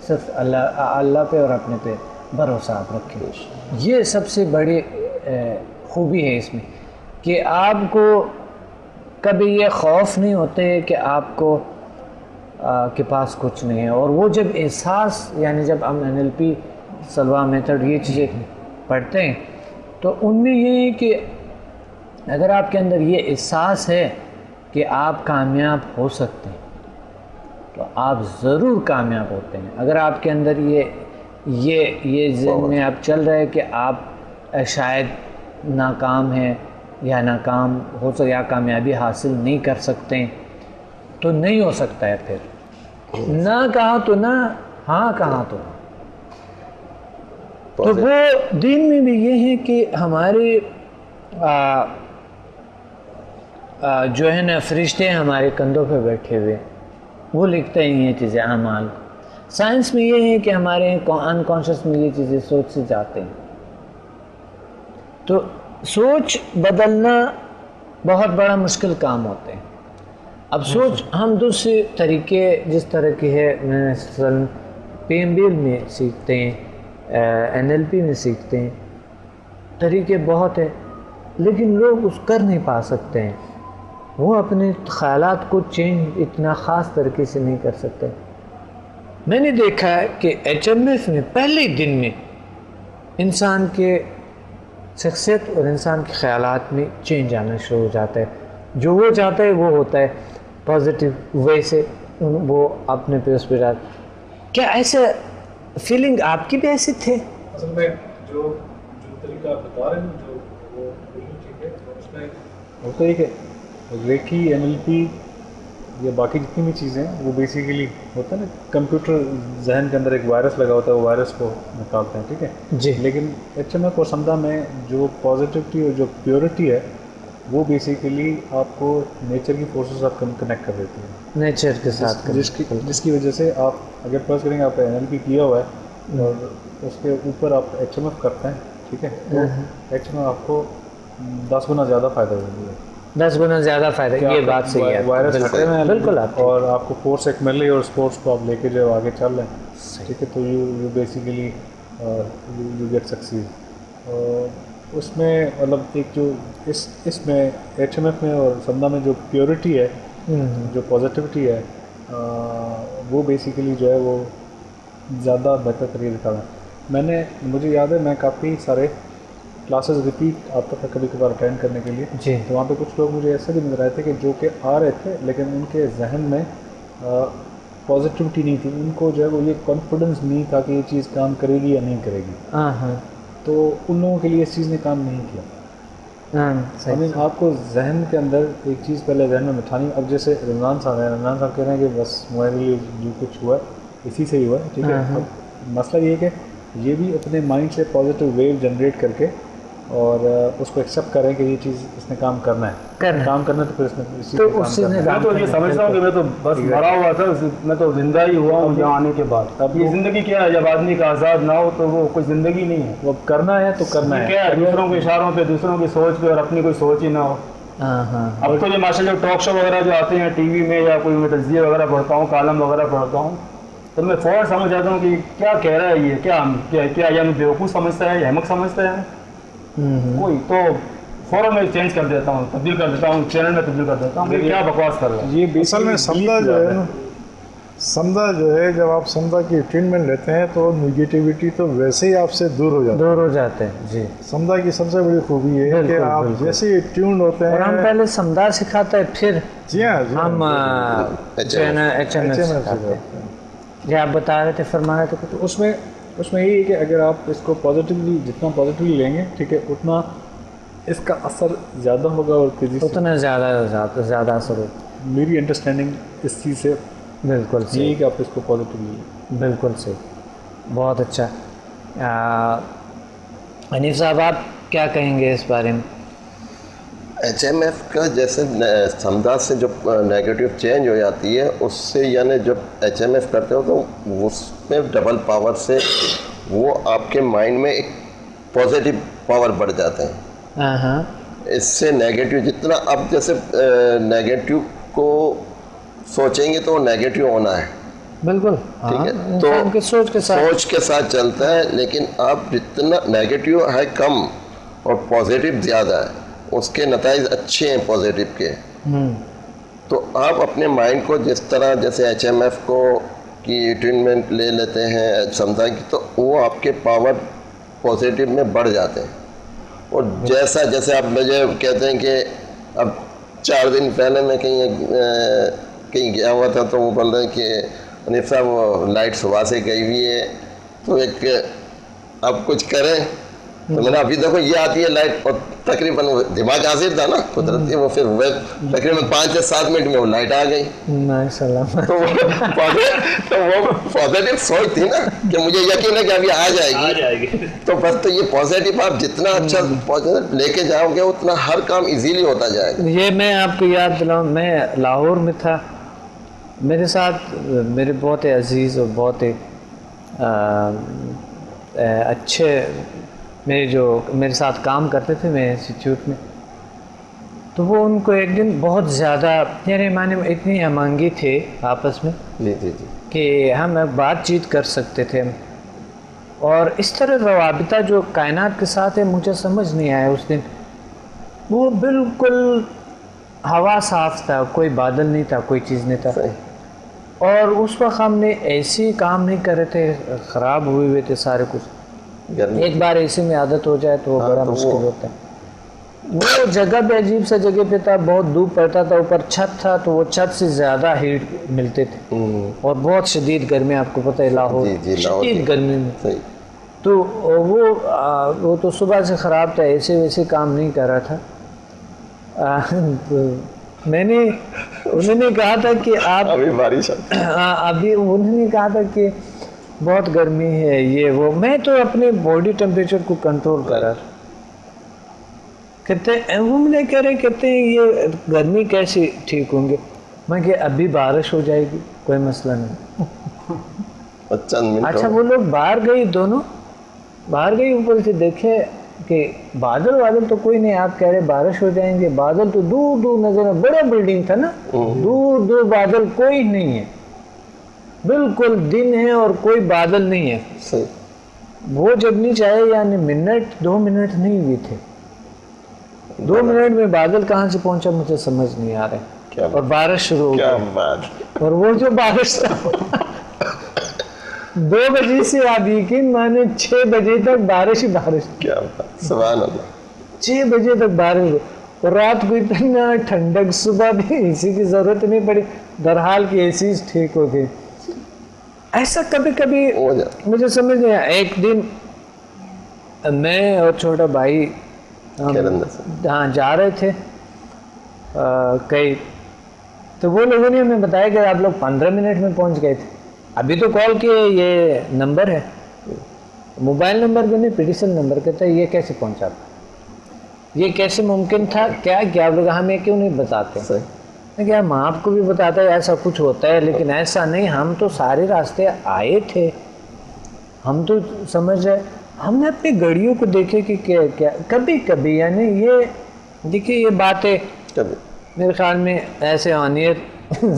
صرف اللہ پہ اور اپنے پہ بھروسہ آپ رکھیں. یہ سب سے بڑی خوبی ہے اس میں کہ آپ کو کبھی یہ خوف نہیں ہوتے کہ آپ کو کے پاس کچھ نہیں ہے. اور وہ جب احساس, یعنی جب ہم NLP سلوا میتھڈ یہ چیزیں پڑھتے ہیں تو ان میں یہ ہے کہ اگر آپ کے اندر یہ احساس ہے کہ آپ کامیاب ہو سکتے ہیں تو آپ ضرور کامیاب ہوتے ہیں. اگر آپ کے اندر یہ ذہن میں آپ چل رہے کہ آپ شاید ناکام ہیں یا ناکام ہو سکے یا کامیابی حاصل نہیں کر سکتے ہیں تو نہیں ہو سکتا ہے. پھر نہ کہا تو نہ, ہاں کہا تو ہاں. تو وہ دین میں بھی یہ ہے کہ ہمارے جو ہے نا فرشتے ہمارے کندھوں پہ بیٹھے ہوئے, وہ لکھتے ہیں یہ چیزیں اعمال. سائنس میں یہ ہے کہ ہمارے انکانشس میں یہ چیزیں سوچ سے جاتے ہیں. تو سوچ بدلنا بہت بڑا مشکل کام ہوتے ہیں. اب سوچ ہم دوسرے طریقے جس طرح کی ہے مثلاً PMBL میں سیکھتے ہیں, NLP میں سیکھتے ہیں, طریقے بہت ہیں, لیکن لوگ اس کر نہیں پا سکتے ہیں. وہ اپنے خیالات کو چینج اتنا خاص طریقے سے نہیں کر سکتے. میں نے دیکھا ہے کہ HMF میں پہلے دن میں انسان کے شخصیت اور انسان کے خیالات میں چینج آنا شروع ہو جاتا ہے. جو وہ چاہتا ہے وہ ہوتا ہے, پازیٹیو وے سے وہ اپنے پہ اس پہ جاتا ہے. کیا ایسا فیلنگ آپ کی بھی ایسے تھے؟ اصل میں جو طریقہ آپ بتا رہے ہیں جو وہ بالکل ٹھیک ہے. اس میں ہوتا ہے کہ ریکی NLP یا باقی جتنی بھی چیزیں ہیں وہ بیسیکلی ہوتا ہے نا, کمپیوٹر ذہن کے اندر ایک وائرس لگا ہوتا ہے, وہ وائرس کو نکالتے ہیں, ٹھیک ہے جی. لیکن HMF اور سمدھا میں جو پازیٹیوٹی اور جو پیورٹی ہے وہ بیسیکلی آپ کو نیچر کی فورسز آپ کنیکٹ کر دیتی ہے نیچر کے ساتھ, جس کی وجہ سے آپ اگر فرض کریں گے آپ NLP کیا ہوا ہے اور اس کے اوپر آپ HMF کرتے ہیں, ٹھیک ہے, تو HMF آپ کو 10 گنا زیادہ فائدہ ہوگی. 10 گنا زیادہ فائدہ, یہ بات صحیح ہے, وائرس ہٹے ہوئے ہیں بالکل, اور آپ کو فورس ایک مل رہی ہے اور اسپورٹس کو آپ لے کے جو آگے چل رہے ہیں, ٹھیک ہے, تو you basically you get succeed. اس میں مطلب ایک جو اس میں HMF میں اور سمدھا میں جو پیورٹی ہے, جو پازیٹیوٹی ہے, وہ بیسیکلی جو ہے وہ زیادہ بہتر طریقے دکھا رہا ہے. مجھے یاد ہے میں کافی سارے کلاسز ریپیٹ آتا تھا کبھی کبھار اٹینڈ کرنے کے لیے, جی. تو وہاں پہ کچھ لوگ مجھے ایسے بھی نظر آئے تھے کہ جو کہ آ رہے تھے لیکن ان کے ذہن میں پازیٹیوٹی نہیں تھی, ان کو جو ہے وہ یہ کانفیڈنس نہیں تھا کہ یہ چیز کام کرے گی یا نہیں کرے گی. تو ان لوگوں کے لیے اس چیز نے کام نہیں کیا. آپ کو ذہن کے اندر ایک چیز پہلے ذہن میں بٹھانی. اب جیسے رمضان صاحب ہیں, رمضان صاحب کہہ رہے ہیں کہ بس ہمارے لیے جو کچھ ہوا ہے اسی سے ہی ہوا ہے, ٹھیک ہے. اب مسئلہ یہ ہے کہ یہ بھی اپنے مائنڈ سے پازیٹیو ویو جنریٹ کر کے اور اس کو ایکسیپٹ کریں کہ یہ چیز اس نے کام کرنا ہے, کام کرنا تو پھر اس نے میں تو یہ سمجھتا ہوں کہ میں تو بس مرا ہوا تھا, میں تو زندہ ہی ہوا ہوں یہاں آنے کے بعد. اب یہ زندگی کیا ہے, جب آدمی کا آزاد نہ ہو تو وہ کوئی زندگی نہیں ہے. وہ کرنا ہے تو کرنا ہے, کیا ہے دوسروں کے اشاروں پہ, دوسروں کی سوچ پہ, اور اپنی کوئی سوچ ہی نہ ہو. اب تو یہ ماشاء اللہ ٹاک شو وغیرہ جو آتے ہیں ٹی وی میں, یا کوئی میں تجزیے وغیرہ پڑھتا ہوں, کالم وغیرہ پڑھتا ہوں, تو میں فوراً سمجھ جاتا ہوں کہ کیا کہہ رہا ہے یہ, کیا یعنی بیوقوف سمجھتا ہے یا احمق سمجھتا ہے کوئی, تو فوراً میں چینج کر دیتا ہوں, تبدیل کر دیتا ہوں, چینل میں تبدیل کر دیتا ہوں, کیا بکواس کر رہا ہے. یہ اصل میں سمدھا جو ہے نا, سمدھا جو ہے جب آپ سمدھا کی ٹریٹمنٹ لیتے ہیں تو نگیٹیوٹی تو ویسے ہی آپ سے دور ہو جاتے ہیں. جی. سمدھا کی سب سے بڑی خوبی یہ ہے کہ آپ جیسے ہی ٹیونڈ ہوتے ہیں, اور ہم پہلے سمدھا سکھاتا ہے پھر ہم HMF سکھاتے ہیں. جی آپ بتا رہے تھے, فرما رہے تھے کچھ. اس میں یہ ہے کہ اگر آپ اس کو پازیٹیولی جتنا پازیٹیولی لیں گے, ٹھیک ہے, اتنا اس کا اثر زیادہ ہوگا اور تیزی سے اتنا زیادہ اثر ہوگا. میری انڈرسٹینڈنگ اس چیز سے بالکل یہ ہے کہ آپ اس کو پازیٹیولی لیں. بالکل صحیح, بہت اچھا. حنیف صاحب آپ کیا کہیں گے اس بارے میں؟ HMF کا جیسے سمدھا سے جو نیگیٹو چینج ہو جاتی ہے, اس سے یعنی جب HMF کرتے ہو تو اس میں ڈبل پاور سے وہ آپ کے مائنڈ میں ایک پازیٹیو پاور بڑھ جاتے ہیں. اس سے نیگیٹو جتنا اب جیسے نیگیٹو کو سوچیں گے تو وہ نیگیٹو ہونا ہے, بالکل, ٹھیک ہے, تو سوچ کے ساتھ چلتا ہے. لیکن آپ جتنا نیگیٹو ہے کم اور پازیٹیو زیادہ ہے, اس کے نتائج اچھے ہیں پازیٹیو کے. تو آپ اپنے مائنڈ کو جس طرح جیسے HMF کو کی ٹریٹمنٹ لے لیتے ہیں سمدھا کی, تو وہ آپ کے پاور پازیٹیو میں بڑھ جاتے ہیں. اور جیسے آپ مجھے کہتے ہیں کہ اب 4 دن پہلے میں کہیں گیا ہوا تھا, تو وہ بول رہے ہیں کہ حنیف صاحب وہ لائٹ صبح سے گئی ہوئی ہے, تو ایک اب کچھ کریں. تو میں نے ابھی دیکھو یہ آتی ہے لائٹ, اور تقریباً دماغ حاضر تھا نا قدرتی, وہ پھر تقریباً 5 سے 7 منٹ میں وہ لائٹ آ گئی. تو وہ پازیٹیو سوچ تھی نا کہ مجھے یقین ہے کہ ابھی آ جائے گی. تو بس تو یہ پازیٹیو آپ جتنا اچھا پازیٹیو لے کے جاؤ گے اتنا ہر کام ایزیلی ہوتا جائے گا. یہ میں آپ کو یاد دلاؤں, میں لاہور میں تھا, میرے ساتھ میرے بہت عزیز اور بہت اچھے میرے ساتھ کام کرتے تھے میرے انسٹیٹیوٹ میں. تو وہ ان کو ایک دن بہت زیادہ یعنی معنی اتنی ہمانگی تھے آپس میں جی جی جی کہ ہم بات چیت کر سکتے تھے. اور اس طرح روابطہ جو کائنات کے ساتھ ہے مجھے سمجھ نہیں آیا اس دن. وہ بالکل ہوا صاف تھا, کوئی بادل نہیں تھا, کوئی چیز نہیں تھا. اور اس وقت ہم نے ایسی کام نہیں کر رہے تھے, خراب ہوئے تھے سارے کچھ. ایک بار اسی میں عادت ہو جائے تو وہ بڑا مشکل ہوتا ہے. وہ جگہ پہ عجیب سا جگہ پہ تھا, بہت دھوپ پڑتا تھا, اوپر چھت تھا تو وہ چھت سے زیادہ ہیٹ ملتے تھے اور بہت شدید گرمی, آپ کو پتہ ہے لاہور شدید گرمی میں. تو وہ تو صبح سے خراب تھا, ایسے ویسے کام نہیں کر رہا تھا. میں نے انہوں نے کہا تھا کہ آپ ابھی بارش ابھی انہوں نے کہا تھا کہ بہت گرمی ہے یہ وہ. میں تو اپنے باڈی ٹیمپریچر کو کنٹرول کر رہا تھا. کہتے ہیں وہ مجھے کہہ رہے کہتے ہیں یہ گرمی کیسے ٹھیک ہوں گے. میں کہ ابھی بارش ہو جائے گی, کوئی مسئلہ نہیں. اچھا وہ لوگ باہر گئی, دونوں باہر گئی, اوپر سے دیکھے کہ بادل تو کوئی نہیں, آپ کہہ رہے بارش ہو جائیں گے. بادل تو دور دور نظر ہے, بڑا بلڈنگ تھا نا, دور دور بادل کوئی نہیں ہے, بالکل دن ہے اور کوئی بادل نہیں ہے. وہ جب نہیں چاہے یعنی منٹ 2 منٹ نہیں ہوئے تھے, 2 منٹ میں بادل کہاں سے پہنچا مجھے سمجھ نہیں آ رہا, اور بارش شروع ہو گئی. اور وہ جو بارش تھا 2 بجے سے آپ یقین مانے 6 بجے تک بارش ہی بارش. کیا سبحان اللہ, 6 بجے تک بارش. اور رات کو اتنا ٹھنڈک, صبح بھی اسی کی ضرورت نہیں پڑی, درحال کی اسی ٹھیک ہو گئی. ایسا کبھی کبھی مجھے سمجھ نہیں آیا. ایک دن میں اور چھوٹا بھائی ہاں جا رہے تھے کئی, تو وہ لوگوں نے ہمیں بتایا کہ آپ لوگ 15 منٹ میں پہنچ گئے تھے. ابھی تو کال کیے, یہ نمبر ہے, موبائل نمبر بھی نہیں, پیٹیشن نمبر. کہتا ہے یہ کیسے پہنچا تھا, یہ کیسے ممکن تھا, کیا آپ لوگ ہمیں کیوں نہیں بتاتے. کہ ہم آپ کو بھی بتاتے ہیں ایسا کچھ ہوتا ہے, لیکن ایسا نہیں, ہم تو سارے راستے آئے تھے, ہم تو سمجھ رہے. ہم نے اپنی گاڑیوں کو دیکھے کہ کیا کبھی کبھی یعنی یہ دیکھیے یہ باتیں میرے خیال میں ایسے آنیت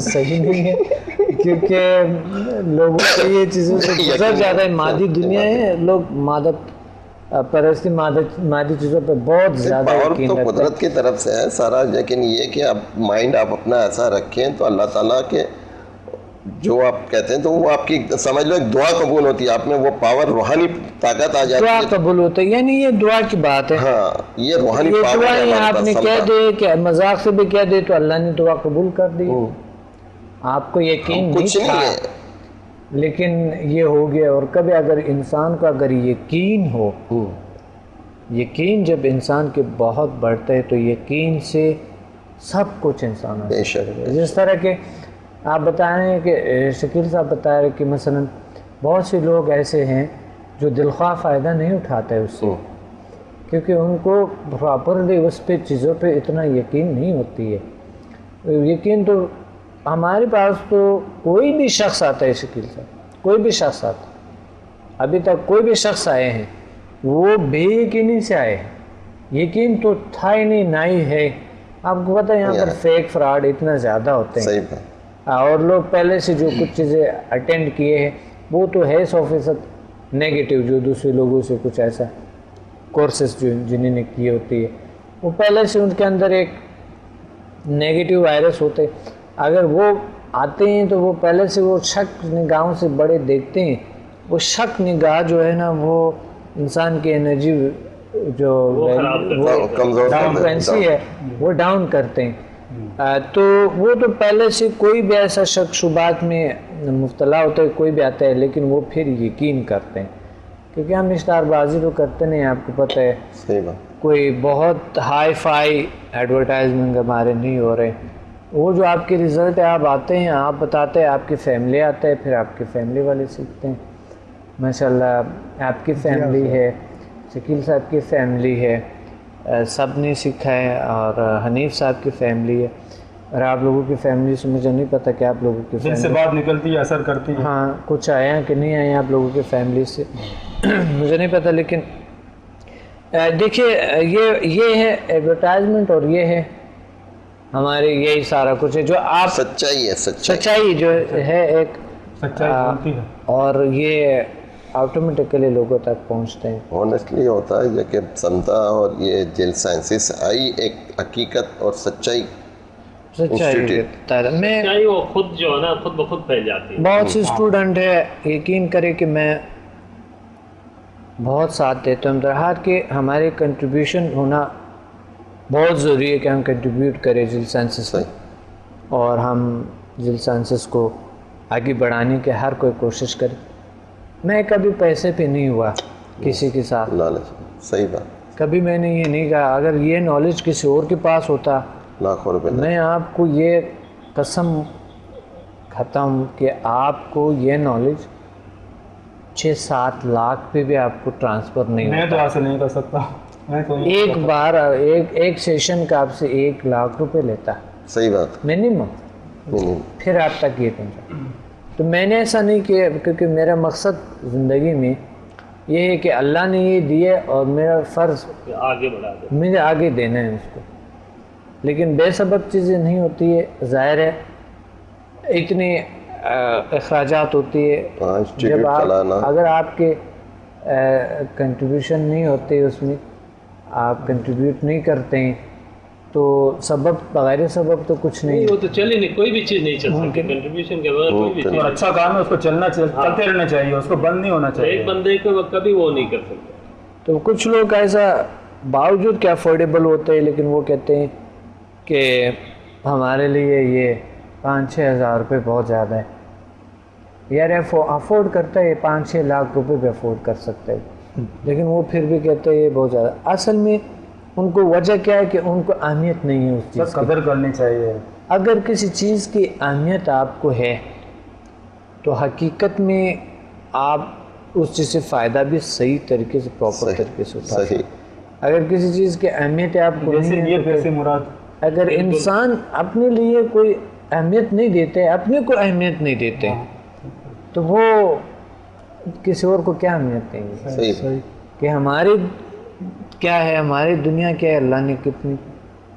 صحیح نہیں ہے, کیونکہ لوگوں کو یہ چیزوں سے گزر زیادہ ہے. مادی دنیا ہے, لوگ مادت پرستی مادی چیزوں پہ بہت زیادہ یقین رکھتے ہیں. قدرت کی طرف سے ہے سارا, لیکن یہ کہ آپ مائنڈ آپ اپنا ایسا رکھیں تو اللہ تعالیٰ کے جو آپ کہتے ہیں تو وہ آپ کی سمجھ لو ایک دعا قبول ہوتی ہے, آپ میں وہ پاور روحانی طاقت آ جاتی ہے, دعا قبول ہوتا ہے. یعنی یہ دعا کی بات ہے. ہاں یہ روحانی پاور ہے. آپ نے کہہ دے کہ مذاق سے بھی کہہ دے تو اللہ نے دعا قبول کر دی. آپ کو یقین نہیں تھا لیکن یہ ہو گیا. اور کبھی اگر انسان کو اگر یقین ہو, یقین جب انسان کے بہت بڑھتا ہے تو یقین سے سب کچھ انسان ہو سکتا ہے. جس طرح کہ آپ بتا رہے ہیں کہ شکیل صاحب بتا رہے کہ مثلا بہت سے لوگ ایسے ہیں جو دلخواہ فائدہ نہیں اٹھاتے اس سے, کیونکہ ان کو پراپرلی اس پہ چیزوں پہ اتنا یقین نہیں ہوتی ہے. یقین تو ہمارے پاس تو کوئی بھی شخص آتا ہے شکیل صاحب, کوئی بھی شخص آتا, ابھی تک کوئی بھی شخص آئے ہیں وہ بے یقینی سے آئے ہیں, یقین تو تھا ہی نہیں, نہ ہی ہے. آپ کو پتہ ہے یہاں پر فیک فراڈ اتنا زیادہ ہوتے ہیں, اور لوگ پہلے سے جو کچھ چیزیں اٹینڈ کیے ہیں وہ تو ہے 100% نیگیٹو, جو دوسرے لوگوں سے کچھ ایسا کورسز جو جنہیں نے کی ہوتی ہے وہ پہلے سے ان کے اندر ایک نیگیٹو وائرس ہوتے. اگر وہ آتے ہیں تو وہ پہلے سے وہ شک نگاہوں سے بڑے دیکھتے ہیں. وہ شک نگاہ جو ہے نا وہ انسان کی انرجی جو فریکوینسی ہے وہ ڈاؤن کرتے ہیں. تو وہ تو پہلے سے کوئی بھی ایسا شک شبہات میں مبتلا ہوتا ہے, کوئی بھی آتا ہے, لیکن وہ پھر یقین کرتے ہیں, کیونکہ ہم اشتہار بازی تو کرتے نہیں, آپ کو پتہ ہے. کوئی بہت ہائی فائی ایڈورٹائزمنٹ ہمارے نہیں ہو رہے. وہ جو آپ کے رزلٹ ہے, آپ آتے ہیں, آپ بتاتے ہیں, آپ کی فیملی آتا ہے, پھر آپ کی فیملی والے سیکھتے ہیں. ماشاءاللہ آپ کی فیملی ہے, شکیل صاحب کی فیملی ہے, سب نے سیکھا ہے, اور حنیف صاحب کی فیملی ہے. اور آپ لوگوں کی فیملی سے مجھے نہیں پتہ کہ آپ لوگوں کی دل سے بات نکلتی ہے, اثر کرتی ہے. ہاں کچھ آئے ہیں کہ نہیں آئے ہیں آپ لوگوں کی فیملی سے مجھے نہیں پتہ. لیکن دیکھیے یہ ہے ایڈورٹائزمنٹ, اور یہ ہے ہمارے یہی سارا کچھ ہے جو آپ سچائی ہے، سچائی جو ہے ایک سچائی بولتی ہے، اور یہ آٹومیٹکلی لوگوں تک پہنچتے ہیں. آنیسٹلی ہوتا ہے یہ کہ سمتا اور یہ جیل سائنسز آئی ایک حقیقت اور سچائی سچائی میں چاہیے وہ خود جو ہے نا خود بخود پھیل جاتی ہے. بہت سی اسٹوڈنٹ ہے، یقین کرے کہ میں بہت ساتھ دیتا ہوں درحال کہ ہمارے کنٹریبیوشن ہونا بہت ضروری ہے کہ ہم کنٹریبیوٹ کریں جیل سائنسز، اور ہم جیل سائنسز کو آگے بڑھانے کے ہر کوئی کوشش کرے. میں کبھی پیسے پہ نہیں ہوا کسی کے ساتھ، لالچ، صحیح بات، کبھی میں نے یہ نہیں کہا. اگر یہ نالج کسی اور کے پاس ہوتا لاکھوں روپے میں آپ کو یہ قسم کھاتا ہوں کہ آپ کو یہ نالج 6-7 لاکھ پہ بھی آپ کو ٹرانسفر نہیں میں تو ہوتا. حاصل نہیں کر سکتا. ایک بار ایک سیشن کا آپ سے 1 لاکھ روپے لیتا صحیح بات، منیمم، پھر آپ تک یہ پہنچا. تو میں نے ایسا نہیں کیا کیونکہ میرا مقصد زندگی میں یہ ہے کہ اللہ نے یہ دیے اور میرا فرض آگے بڑھا دے. مجھے آگے دینا ہے اس کو. لیکن بے سبب چیزیں نہیں ہوتی ہے، ظاہر ہے اتنے اخراجات ہوتی ہے جب آپ اگر آپ کے کنٹریبیوشن نہیں ہوتے اس میں، آپ کنٹریبیوٹ نہیں کرتے ہیں تو سبب بغیر سبب تو کچھ نہیں. وہ تو چلے نہیں، کوئی بھی چیز نہیں چل سکتی کنٹریبیوشن کے بغیر. کوئی بھی چیز اچھا کام ہے اس کو چلتے رہنا چاہیے، اس کو بند نہیں ہونا چاہیے. ایک بندے کو کبھی وہ نہیں کر سکتے. تو کچھ لوگ ایسا باوجود کہ افورڈیبل ہوتے ہیں لیکن وہ کہتے ہیں کہ ہمارے لیے یہ 5-6 ہزار روپے بہت زیادہ ہے. یار افورڈ کرتا ہے، 5-6 لاکھ روپے بھی افورڈ کر سکتا ہے، لیکن وہ پھر بھی کہتے ہیں یہ بہت زیادہ. اصل میں ان کو وجہ کیا ہے کہ ان کو اہمیت نہیں ہے اس چیز کی. قدر کرنی چاہیے. اگر کسی چیز کی اہمیت آپ کو ہے تو حقیقت میں آپ اس چیز سے فائدہ بھی صحیح طریقے سے پراپر طریقے سے اٹھا سکتے. اگر کسی چیز کی اہمیت آپ کو نہیں ہے، اگر انسان اپنے لیے کوئی اہمیت نہیں دیتے، اپنے کو اہمیت نہیں دیتے تو وہ کسی اور کو کیا اہمیت دیں گے؟ کہ ہماری کیا ہے، ہماری دنیا کیا ہے، اللہ نے کتنی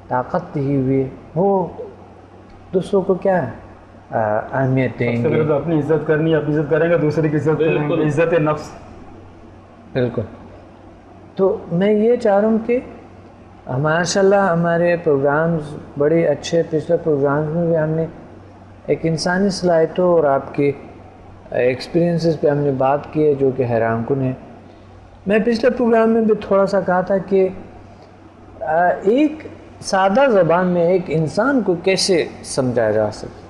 طاقت دی ہوئی ہے، وہ دوسروں کو کیا اہمیت دیں گے؟ تو اپنی عزت کرنی ہے، اپنی عزت کریں گے دوسرے کی عزت کریں گے، عزت نفس. بالکل. تو میں یہ چاہ رہا ہوں کہ ماشاءاللہ ہمارے پروگرامز بڑے اچھے، پچھلے پروگرامز میں بھی ہم نے ایک انسانی صلاحیتوں اور آپ کے ایکسپیرینسز پہ ہم نے بات کی ہے جو کہ حیران کن ہے. میں پچھلے پروگرام میں بھی تھوڑا سا کہا تھا کہ ایک سادہ زبان میں ایک انسان کو کیسے سمجھایا جا سکے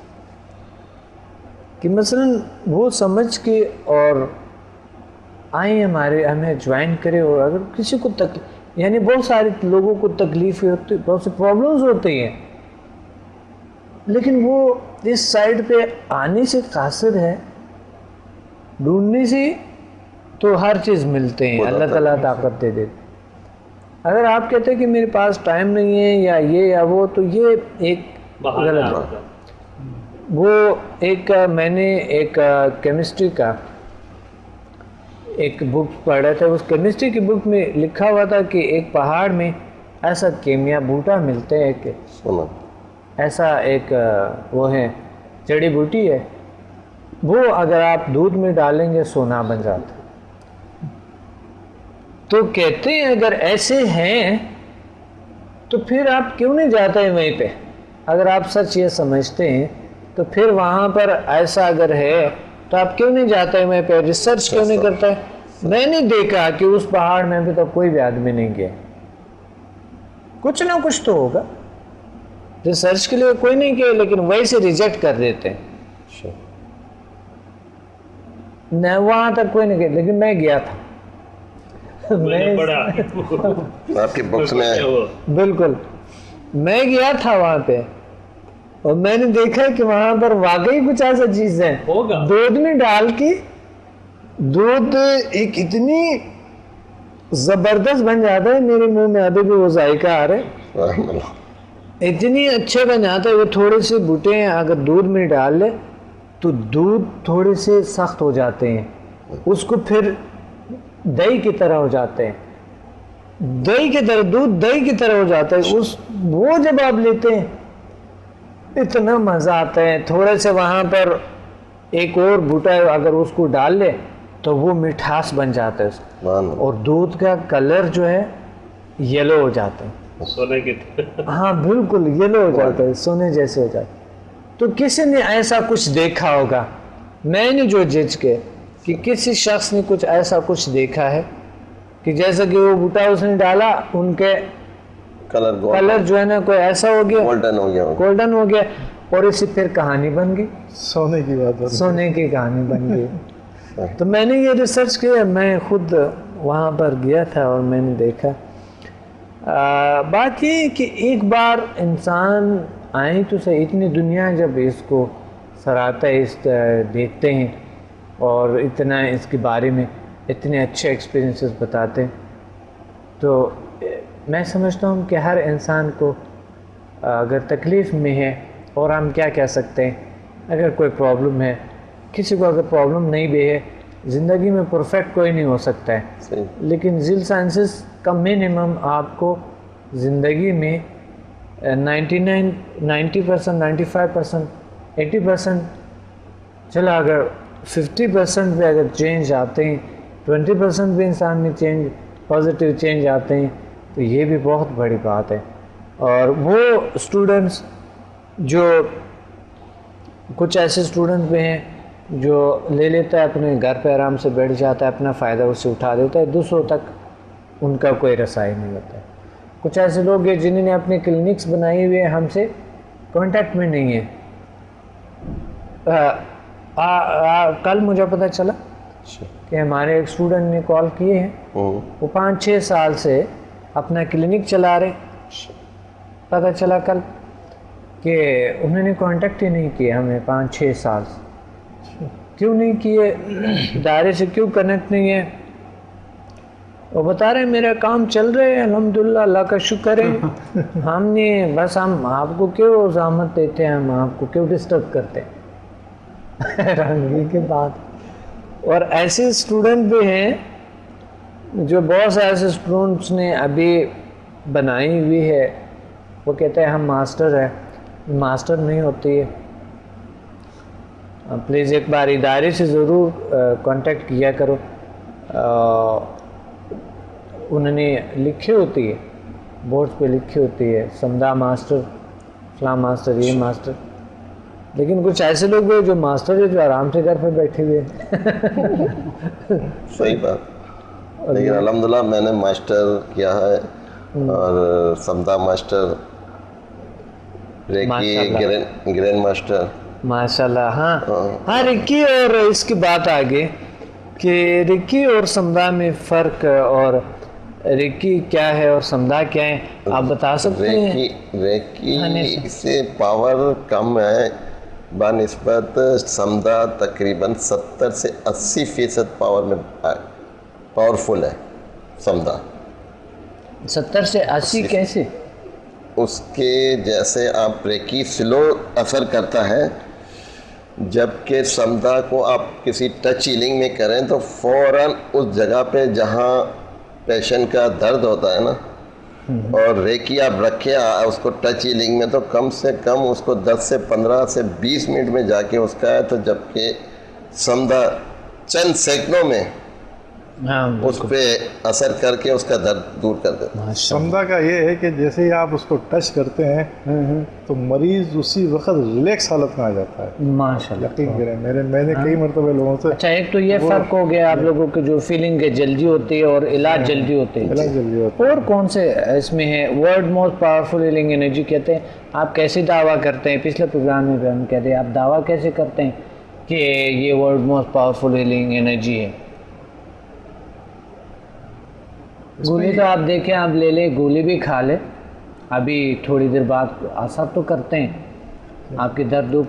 کہ مثلا وہ سمجھ کے اور آئیں ہمیں جوائن کرے. اور اگر کسی کو یعنی بہت سارے لوگوں کو تکلیفیں ہوتی، بہت سے پرابلمز ہوتے ہیں، لیکن وہ اس سائڈ پہ آنے سے قاصر ہے، ڈھونڈنے سے تو ہر چیز ملتے ہیں، اللہ تعالیٰ طاقت دے دیتے. اگر آپ کہتے ہیں کہ میرے پاس ٹائم نہیں ہے یا یہ یا وہ، تو یہ ایک غلط بات ہے. وہ ایک میں نے ایک کیمسٹری کا ایک بک پڑھا تھا. اس کیمسٹری کی بک میں لکھا ہوا تھا کہ ایک پہاڑ میں ایسا کیمیا بوٹا ملتے ہے کہ ایسا ایک وہ ہے جڑی بوٹی ہے، وہ اگر آپ دودھ میں ڈالیں گے سونا بن جاتا. تو کہتے ہیں اگر ایسے ہیں تو پھر آپ کیوں نہیں جاتے ہیں وہیں پہ؟ اگر آپ سچ یہ سمجھتے ہیں تو پھر وہاں پر ایسا اگر ہے تو آپ کیوں نہیں جاتے ہیں وہیں پہ؟ ریسرچ کیوں نہیں کرتا ہے؟ میں نے دیکھا کہ اس پہاڑ میں ابھی تک کوئی بھی آدمی نہیں گیا. کچھ نہ کچھ تو ہوگا. ریسرچ کے لیے کوئی نہیں گیا لیکن ویسے ریجیکٹ کر دیتے ہیں. وہاں تک کوئی نہیں گیا لیکن میں گیا تھا. آپ کی بکس میں بالکل میں گیا تھا وہاں پہ اور میں نے دیکھا کہ وہاں پر واقعی کچھ ایسا چیز ہے. دودھ میں ڈال کے دودھ ایک اتنی زبردست بن جاتا ہے، میرے منہ میں ابھی بھی وہ ذائقہ آ رہا ہے، اتنی اچھے بن جاتا ہے. وہ تھوڑے سے بوٹے ہیں اگر دودھ میں ڈال لے تو دودھ تھوڑے سے سخت ہو جاتے ہیں، اس کو پھر دہی کی طرح ہو جاتے ہیں، دہی کی طرح، دودھ دہی کی طرح ہو جاتا ہے. وہ جب آپ لیتے ہیں اتنا مزہ آتا ہے. تھوڑے سے وہاں پر ایک اور بوٹا ہے, اگر اس کو ڈال لے تو وہ مٹھاس بن جاتا ہے اس کا, اور دودھ کا کلر جو ہے یلو ہو جاتا ہے, سونے کی ہاں بالکل یلو ہو جاتا ہے, سونے جیسے ہو جاتا ہے. تو کسی نے ایسا کچھ دیکھا ہوگا, میں نے جو جج کے کہ کسی شخص نے کچھ ایسا کچھ دیکھا ہے کہ جیسا کہ وہ بوٹا اس نے ڈالا, ان کے کلر جو ہے نا کوئی ایسا ہو گیا, گولڈن ہو گیا, اور اسی پھر کہانی بن گئی, سونے کی بات, سونے کی کہانی بن گئی. تو میں نے یہ ریسرچ کیا, میں خود وہاں پر گیا تھا اور میں نے دیکھا. بات یہ کہ ایک بار انسان آئیں تو سے اتنی دنیا جب اس کو سراہتا ہے, اس دیکھتے ہیں اور اتنا اس کے بارے میں اتنے اچھے ایکسپیرینسز بتاتے ہیں, تو میں سمجھتا ہوں کہ ہر انسان کو اگر تکلیف میں ہے, اور ہم کیا کہہ سکتے ہیں, اگر کوئی پرابلم ہے, کسی کو اگر پرابلم نہیں بھی ہے, زندگی میں پرفیکٹ کوئی نہیں ہو سکتا ہے, لیکن ذیل سائنسز کا منیمم آپ کو زندگی میں 90%, 95%, 80%, چلا اگر 50% بھی اگر چینج آتے ہیں, 20% بھی انسان میں چینج, پازیٹیو چینج آتے ہیں, تو یہ بھی بہت بڑی بات ہے. اور وہ اسٹوڈنٹس جو کچھ ایسے اسٹوڈنٹ بھی ہیں جو لے لیتا ہے, اپنے گھر پہ آرام سے بیٹھ جاتا ہے, اپنا فائدہ اس سے اٹھا دیتا ہے, دوسروں تک ان کا کوئی رسائی نہیں ہوتا ہے. کچھ ایسے لوگ ہیں جنہوں نے اپنے کلینکس بنائی ہوئے ہم سے کانٹیکٹ میں نہیں ہے. کل مجھے پتہ چلا کہ ہمارے ایک اسٹوڈنٹ نے کال کیے ہیں, وہ 5-6 سال سے اپنا کلینک چلا رہے. پتہ چلا کل کہ انہوں نے کانٹیکٹ ہی نہیں کیا ہمیں 5-6 سال سے. کیوں نہیں کیے, دائرے سے کیوں کنیکٹ نہیں ہے؟ وہ بتا رہے ہیں میرا کام چل رہے ہیں الحمدللہ, اللہ کا شکر ہے, ہم نے بس ہم آپ کو کیوں زحمت دیتے ہیں, ہم آپ کو کیوں ڈسٹرب کرتے ہیں. رنگی کی بات. اور ایسے اسٹوڈنٹ بھی ہیں جو بہت سے ایسے اسٹوڈنٹس نے ابھی بنائی ہوئی ہے, وہ کہتے ہیں ہم ماسٹر ہیں, ماسٹر نہیں ہوتی ہے. پلیز ایک بار ادارے سے ضرور کانٹیکٹ کیا کرو. انہوں نے لکھی ہوتی ہے, بورڈ پہ لکھی ہوتی ہے سمدہ ماسٹر, فلاں ماسٹر, یہ ماسٹر, لیکن کچھ ایسے لوگ ہیں جو ماسٹر ہے جو آرام سے گھر پہ بیٹھے ہوئے ہیں. صحیح بات. لیکن الحمدللہ میں نے ماسٹر کیا ہے, اور سمدہ ماسٹر, ریکی گرینڈ ماسٹر, ماشاءاللہ. ہاں ریکی, اور اس کی بات آگے کہ ریکی اور سمدہ میں فرق, اور ریکی کیا ہے اور سمدہ کیا ہے, آپ بتا سکتے ہیں؟ ریکی سے پاور کم ہے بنسبت سمدہ, تقریباً 70 سے 80% پاور میں پاورفل ہے سمدہ. 70 سے 80 کیسے؟ اس کے جیسے آپ ریکی سلو اثر کرتا ہے, جبکہ سمدہ کو آپ کسی ٹچ ہیلنگ میں کریں تو فوراً اس جگہ پہ جہاں پیشنٹ کا درد ہوتا ہے نا, اور ریکی آپ رکھیں اس کو ٹچ ہیلنگ میں, تو کم سے کم اس کو 10 سے 15 سے 20 منٹ میں جا کے اس کا ہے, تو جبکہ سمدہ چند سیکنڈوں میں اس پہ اثر کر کے اس کا درد دور کر دیتا ہے. سمدہ کا یہ ہے کہ جیسے ہی آپ اس کو ٹچ کرتے ہیں تو مریض اسی وقت ریلیکس حالت میں آ جاتا ہے. ماشاءاللہ, یقین کریں, میں نے کئی مرتبہ لوگوں سے. اچھا, ایک تو یہ فرق ہو گیا آپ لوگوں کی جو فیلنگ ہے جلدی ہوتی ہے اور علاج جلدی ہوتے ہیں. اور کون سے اس میں ہے world most powerful healing energy کہتے ہیں, آپ کیسے دعویٰ کرتے ہیں؟ پچھلے پروگرام میں بھی ہم کہتے ہیں آپ دعویٰ کیسے کرتے ہیں کہ یہ world most powerful healing energy ہے؟ گولی تو آپ دیکھیں, آپ لے لیں, گولی بھی کھا لیں, ابھی تھوڑی دیر بعد اثر تو کرتے ہیں, آپ کے درد دور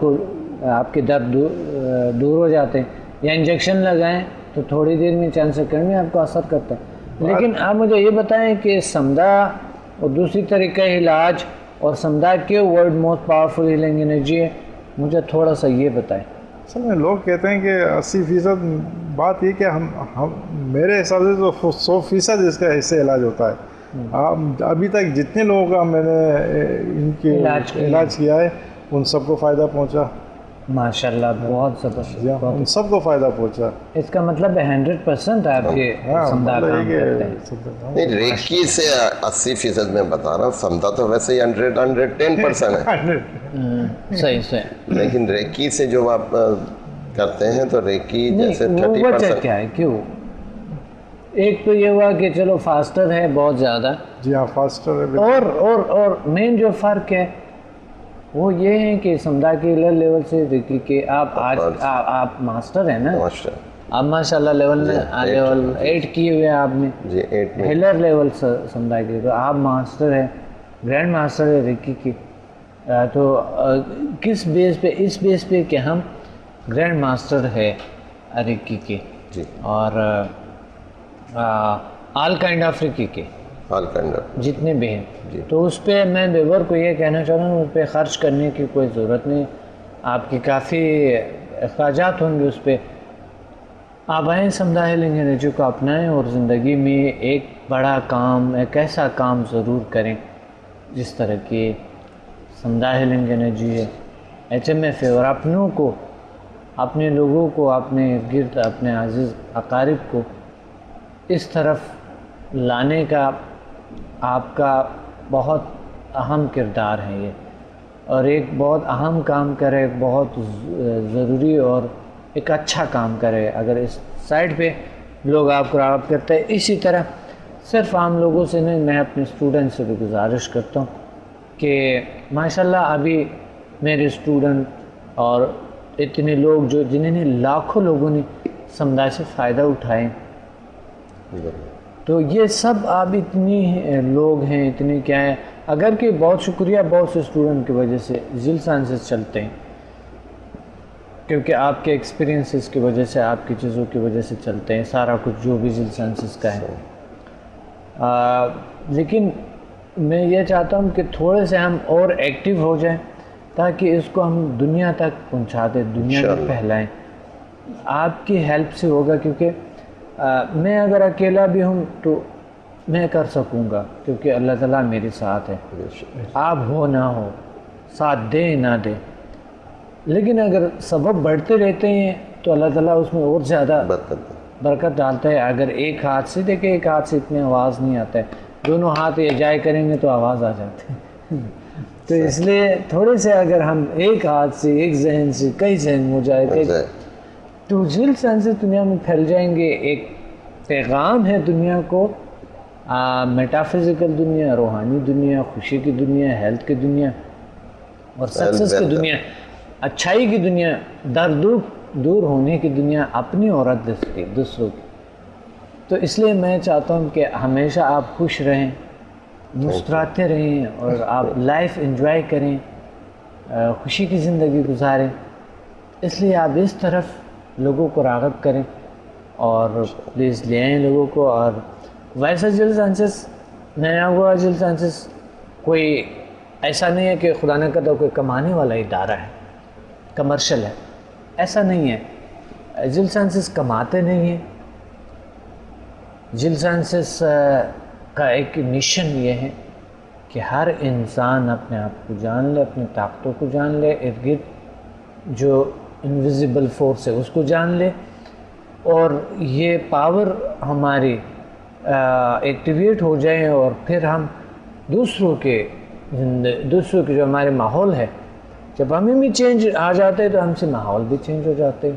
ہو جاتے ہیں, یا انجیکشن لگائیں تو تھوڑی دیر میں چند سیکنڈ میں آپ کو اثر کرتا ہے. لیکن آپ مجھے یہ بتائیں کہ سمدہ اور دوسری طریقہ علاج اور سمدہ کیوں world most powerful healing energy ہے, مجھے تھوڑا سا یہ بتائیں. اصل میں لوگ کہتے ہیں کہ 80%, بات یہ کہ ہم میرے حساب سے تو 100% اس کا ایسے علاج ہوتا ہے. ابھی تک جتنے لوگوں کا میں نے ان کے علاج کیا ہے ان سب کو فائدہ پہنچا. ماشاءاللہ بہت زبردست. ان سب کو فائدہ پہنچا. اس کا مطلب ہے 100% آپ کے سمدھا کام کرتے ہیں. نہیں ریکی سے 80% میں بتا رہا ہوں, سمدھا تو ویسے ہی 110% ہے. صحیح. لیکن ریکی سے جو آپ کرتے ہیں تو ریکی جیسے وہ 30% وجہ کیا ہے, کیوں؟ ایک تو یہ ہوا کہ چلو فاسٹر ہے بہت زیادہ. جی ہاں فاسٹر ہے. اور مین جو فرق ہے وہ یہ ہے کہ سمدھا کے لیول سے ریکی کے آپ ماسٹر ہیں نا, آپ ماشاءاللہ لیول 8 کیے ہوئے آپ نے. جی 8 میں ہیلر لیول سمدھا کے, تو آپ ماسٹر ہیں, گرینڈ ماسٹر ہے ریکی کی. تو کس بیس پہ؟ اس بیس پہ کہ ہم گرینڈ ماسٹر ہے ریکی کے جی, اور آل کائنڈ آف ریکی کے جتنے بھی ہیں. تو اس پہ میں ویور کو یہ کہنا چاہ رہا ہوں, اس پہ خرچ کرنے کی کوئی ضرورت نہیں. آپ کی کافی اخراجات ہوں گے اس پہ. آپ آئیں سمدھا ہیلنگ انرجی کو اپنائیں اور زندگی میں ایک بڑا کام, ایک ایسا کام ضرور کریں جس طرح کی سمدھا ہیلنگ انرجی ہے, HMF ہے, اور اپنوں کو, اپنے لوگوں کو, اپنے گرد, اپنے عزیز اقارب کو اس طرف لانے کا آپ کا بہت اہم کردار ہے یہ, اور ایک بہت اہم کام کرے, بہت ضروری اور ایک اچھا کام کرے. اگر اس سائڈ پہ لوگ آپ کو راغب کرتے ہیں, اسی طرح صرف عام لوگوں سے نہیں, میں اپنے اسٹوڈنٹ سے بھی گزارش کرتا ہوں کہ ماشاءاللہ ابھی میرے اسٹوڈنٹ اور اتنے لوگ جو جنہیں نے لاکھوں لوگوں نے سمدھا سے فائدہ اٹھائے, تو یہ سب آپ اتنی لوگ ہیں, اتنے کیا ہیں, اگر کہ بہت شکریہ بہت سے اسٹوڈنٹ کی وجہ سے ذیل سائنسز چلتے ہیں, کیونکہ آپ کے ایکسپیرینسز کی وجہ سے, آپ کی چیزوں کی وجہ سے چلتے ہیں سارا کچھ جو بھی ذیل سائنسز کا ہے. لیکن میں یہ چاہتا ہوں کہ تھوڑے سے ہم اور ایکٹیو ہو جائیں تاکہ اس کو ہم دنیا تک پہنچا دیں, دنیا میں پھیلائیں. آپ کی ہیلپ سے ہوگا, کیونکہ میں اگر اکیلا بھی ہوں تو میں کر سکوں گا کیونکہ اللہ تعالیٰ میرے ساتھ ہے. آپ ہو نہ ہو, ساتھ دے نہ دے, لیکن اگر سبب بڑھتے رہتے ہیں تو اللہ تعالیٰ اس میں اور زیادہ برکت ڈالتا ہے. اگر ایک ہاتھ سے دیکھیں, ایک ہاتھ سے اتنی آواز نہیں آتا ہے, دونوں ہاتھ اجائے کریں گے تو آواز آ جاتی ہے. تو اس لیے تھوڑے سے اگر ہم ایک ہاتھ سے, ایک ذہن سے کئی ذہن ہو جائے تو ذیل سائنسز دنیا میں پھیل جائیں گے. ایک پیغام ہے دنیا کو, میٹافزیکل دنیا, روحانی دنیا, خوشی کی دنیا, ہیلتھ کی دنیا اور سکسس کی دنیا, اچھائی کی دنیا, درد دور ہونے کی دنیا, اپنی اور دوسروں کی. تو اس لیے میں چاہتا ہوں کہ ہمیشہ آپ خوش رہیں, مسکراتے رہیں اور آپ لائف انجوائے کریں, خوشی کی زندگی گزاریں. اس لیے آپ اس طرف لوگوں کو راغب کریں اور پلیز لے آئیں لوگوں کو. اور ویسا ذیل سائنسز نیا ہوا ذیل سائنسز کوئی ایسا نہیں ہے کہ خدا نہ کرتا کوئی کمانے والا ادارہ ہے, کمرشل ہے, ایسا نہیں ہے. ذیل سائنسز کماتے نہیں ہیں. ذیل سائنسز کا ایک مشن یہ ہے کہ ہر انسان اپنے آپ کو جان لے, اپنی طاقتوں کو جان لے, ارد گرد جو انویزیبل فورس ہے اس کو جان لے, اور یہ پاور ہماری ایکٹیویٹ ہو جائیں, اور پھر ہم دوسروں کے جو ہمارے ماحول ہے, جب ہمیں بھی چینج آ جاتے ہیں تو ہم سے ماحول بھی چینج ہو جاتے ہیں,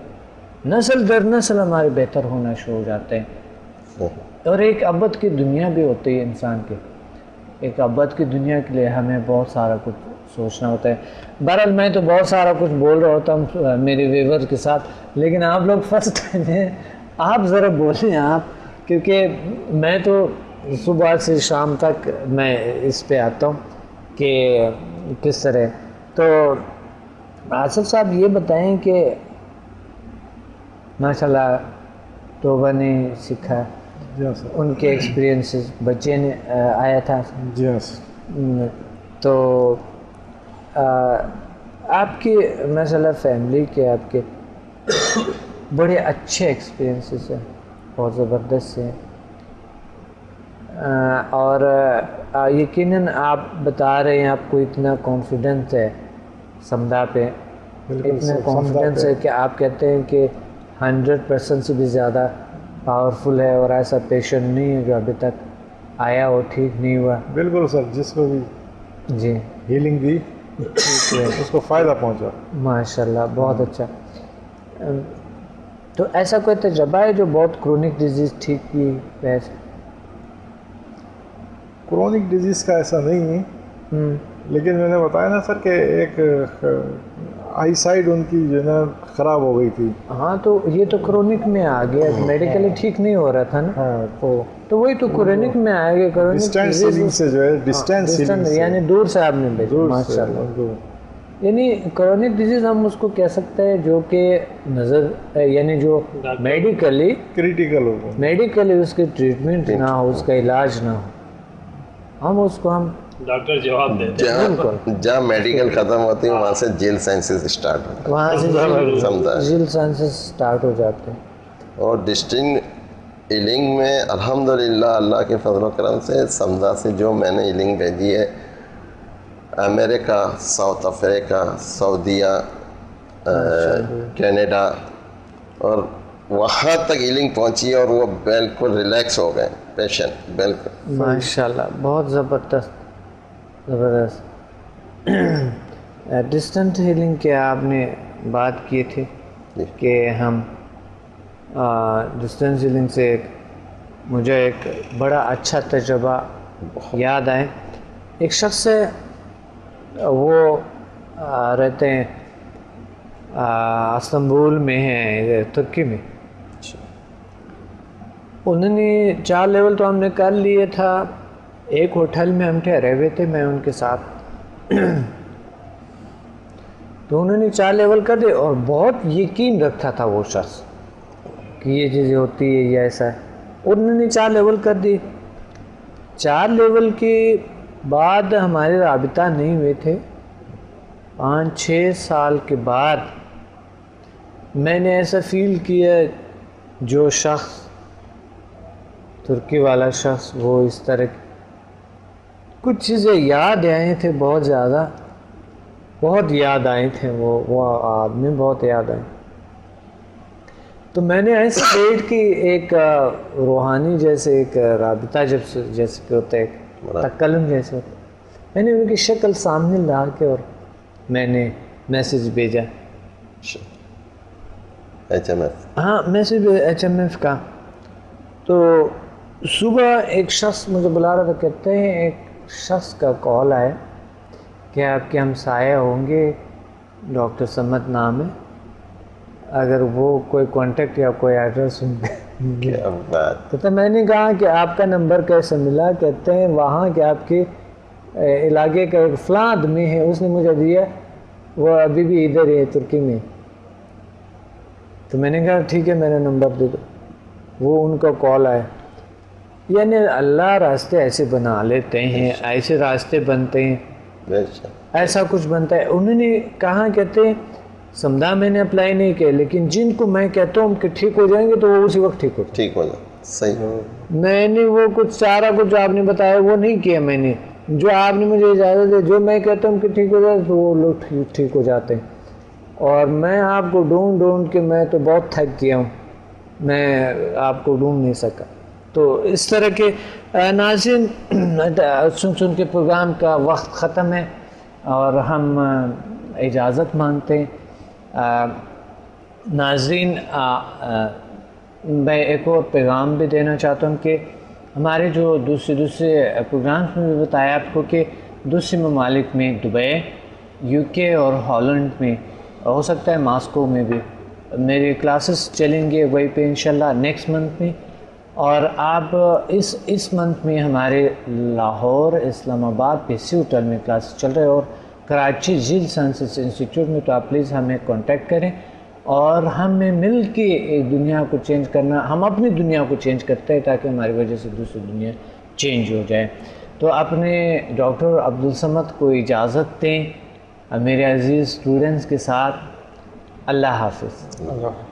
نسل در نسل ہمارے بہتر ہونا شروع ہو جاتے ہیں. اور ایک ابد کی دنیا بھی ہوتی ہے انسان کی. ایک ابد کی دنیا کے لیے ہمیں بہت سارا کچھ سوچنا ہوتا ہے. بہرحال میں تو بہت سارا کچھ بول رہا ہوتا ہوں میرے ویور کے ساتھ, لیکن آپ لوگ فرسٹ ٹائم ہیں, آپ ذرا بولیں آپ, کیونکہ میں تو صبح سے شام تک میں اس پہ آتا ہوں کہ کس طرح. تو آصف صاحب یہ بتائیں کہ ماشاءاللہ توبہ نے سیکھا, ان کے ایکسپیرینسز, بچے نے آیا تھا, تو آپ کی مثلا فیملی کے آپ کے بڑے اچھے ایکسپیرینسز ہیں, بہت زبردست ہیں, اور یقیناً آپ بتا رہے ہیں آپ کو اتنا کانفیڈنس ہے سمدہ پہ اتنے کانفیڈنس ہے کہ آپ کہتے ہیں کہ 100% سے بھی زیادہ پاورفل ہے اور ایسا پیشنٹ نہیں ہے جو ابھی تک آیا اور ٹھیک نہیں ہوا. بالکل سر، جس کو بھی جی ہیلنگ دی اس کو فائدہ پہنچا. ماشاء اللہ، بہت اچھا. تو ایسا کوئی تجربہ ہے جو بہت کرونک ڈیزیز ٹھیک کی ویسے؟ کرونک ڈیزیز کا ایسا نہیں ہے، لیکن میں نے بتایا نا سر کہ ایک آئی سائڈ ان کی جو ہے نا خراب ہو گئی تھی. ہاں تو یہ تو کرونک میں آ گیا، میڈیکلی ٹھیک نہیں ہو رہا تھا نا. ہاں تو وہی تو کرونک میں آئے گا. کرونک ڈسٹینس ہیلنگ سے جو ہے ڈسٹینس یعنی دور سے آپ نے بھیجا. ماشاء اللہ. یعنی کرونک ڈیزیز ہم اس کو کہہ سکتے ہیں جو کہ نظر یعنی جو میڈیکلی کریٹیکل ہو گیا، میڈیکلی اس کی ٹریٹمنٹ نہ ہو، اس کا علاج نہ ہو، ہم اس کو ہم ڈاکٹر جواب دیتے ہیں. جہاں میڈیکل ختم ہوتی ہے وہاں سے جیل سائنسز اسٹارٹ ہوتے ہیں، وہاں سے سمجھا. جیل سائنسز اسٹارٹ ہو جاتے ہیں. اور ڈسٹنکٹ ہیلنگ میں الحمدللہ اللہ کے فضل و کرم سے سمدہ سے جو میں نے ہیلنگ بھیجی ہے، امریکہ، ساؤتھ افریقہ، سعودیہ، کینیڈا، اور وہاں تک ہیلنگ پہنچی اور وہ بالکل ریلیکس ہو گئے پیشنٹ. بالکل ماشاء اللہ، بہت زبردست زبردست. ڈسٹنٹ ہیلنگ کے آپ نے بات کی تھی کہ ہم ڈسٹنس ہیلنگ سے مجھے ایک بڑا اچھا تجربہ یاد آئے. ایک شخص سے وہ رہتے ہیں استنبول میں ہیں، ترکی میں. انہوں نے 4 لیول تو ہم نے کر لیے تھا. ایک ہوٹل میں ہم ٹھہرے ہوئے تھے، میں ان کے ساتھ. تو انہوں نے 4 لیول کر دیے اور بہت یقین رکھتا تھا وہ شخص کہ یہ چیزیں ہوتی ہے، یہ ایسا ہے. انہوں نے 4 لیول کر دی. 4 لیول کے بعد ہمارے رابطہ نہیں ہوئے تھے. 5-6 سال کے بعد میں نے ایسا فیل کیا، جو شخص ترکی والا شخص وہ اس طرح کچھ چیزیں یاد آئے تھے، بہت زیادہ، بہت یاد آئے تھے. وہ آدمی بہت یاد آئے. تو میں نے ایسے پیٹ کی ایک روحانی جیسے ایک رابطہ جیسے کہ ہوتا ہے، ایک تکلم جیسے ہوتا ہے. میں نے ان کی شکل سامنے لا کے اور میں نے میسیج بھیجا. ہاں میسیج HMF کا. تو صبح ایک شخص مجھے بلا رہا تھا، کہتے ہیں ایک شخص کا کال آیا کہ آپ کے ہمسایہ ہوں گے، ڈاکٹر سمت نام ہے، اگر وہ کوئی کانٹیکٹ یا کوئی ایڈریس ہوں گے. تو میں نے کہا کہ آپ کا نمبر کیسے ملا؟ کہتے ہیں وہاں کہ آپ کے علاقے کا ایک فلاں آدمی ہے، اس نے مجھے دیا، وہ ابھی بھی ادھر ہے ترکی میں. تو میں نے کہا ٹھیک ہے، میرا نمبر دے دو. وہ ان کا کال آیا. یعنی اللہ راستے ایسے بنا لیتے ہیں، ایسے راستے بنتے ہیں، ایسا کچھ بنتا ہے. انہوں نے کہا، کہتے ہیں سمدہ میں نے اپلائی نہیں کیا، لیکن جن کو میں کہتا ہوں کہ ٹھیک ہو جائیں گے تو وہ اسی وقت ٹھیک ہو جائے. صحیح. میں نے وہ کچھ سارا کچھ جو آپ نے بتایا وہ نہیں کیا. میں نے جو آپ نے مجھے اجازت دی، جو میں کہتا ہوں کہ ٹھیک ہو جائے تو وہ لوگ ٹھیک ہو جاتے ہیں. اور میں آپ کو ڈھونڈ کے میں تو بہت تھک گیا ہوں، میں آپ کو ڈھونڈ نہیں سکا. تو اس طرح کے ناظرین، سن کے پروگرام کا وقت ختم ہے اور ہم اجازت مانگتے ہیں. ناظرین، میں ایک اور پیغام بھی دینا چاہتا ہوں کہ ہمارے جو دوسرے پروگرامس میں بھی بتایا آپ کو کہ دوسرے ممالک میں، دبئی، UK اور ہالینڈ میں، ہو سکتا ہے ماسکو میں بھی میری کلاسز چلیں گے وہیں پہ انشاءاللہ نیکسٹ منتھ میں. اور آپ اس منتھ میں ہمارے لاہور، اسلام آباد PC ہوٹل میں کلاسز چل رہے ہیں اور کراچی جیل سائنسز انسٹیٹیوٹ میں. تو آپ پلیز ہمیں کانٹیکٹ کریں اور ہمیں مل کے ایک دنیا کو چینج کرنا، ہم اپنی دنیا کو چینج کرتے ہیں تاکہ ہماری وجہ سے دوسری دنیا چینج ہو جائے. تو اپنے ڈاکٹر عبدالصمد کو اجازت دیں میرے عزیز اسٹوڈنٹس کے ساتھ. اللہ حافظ.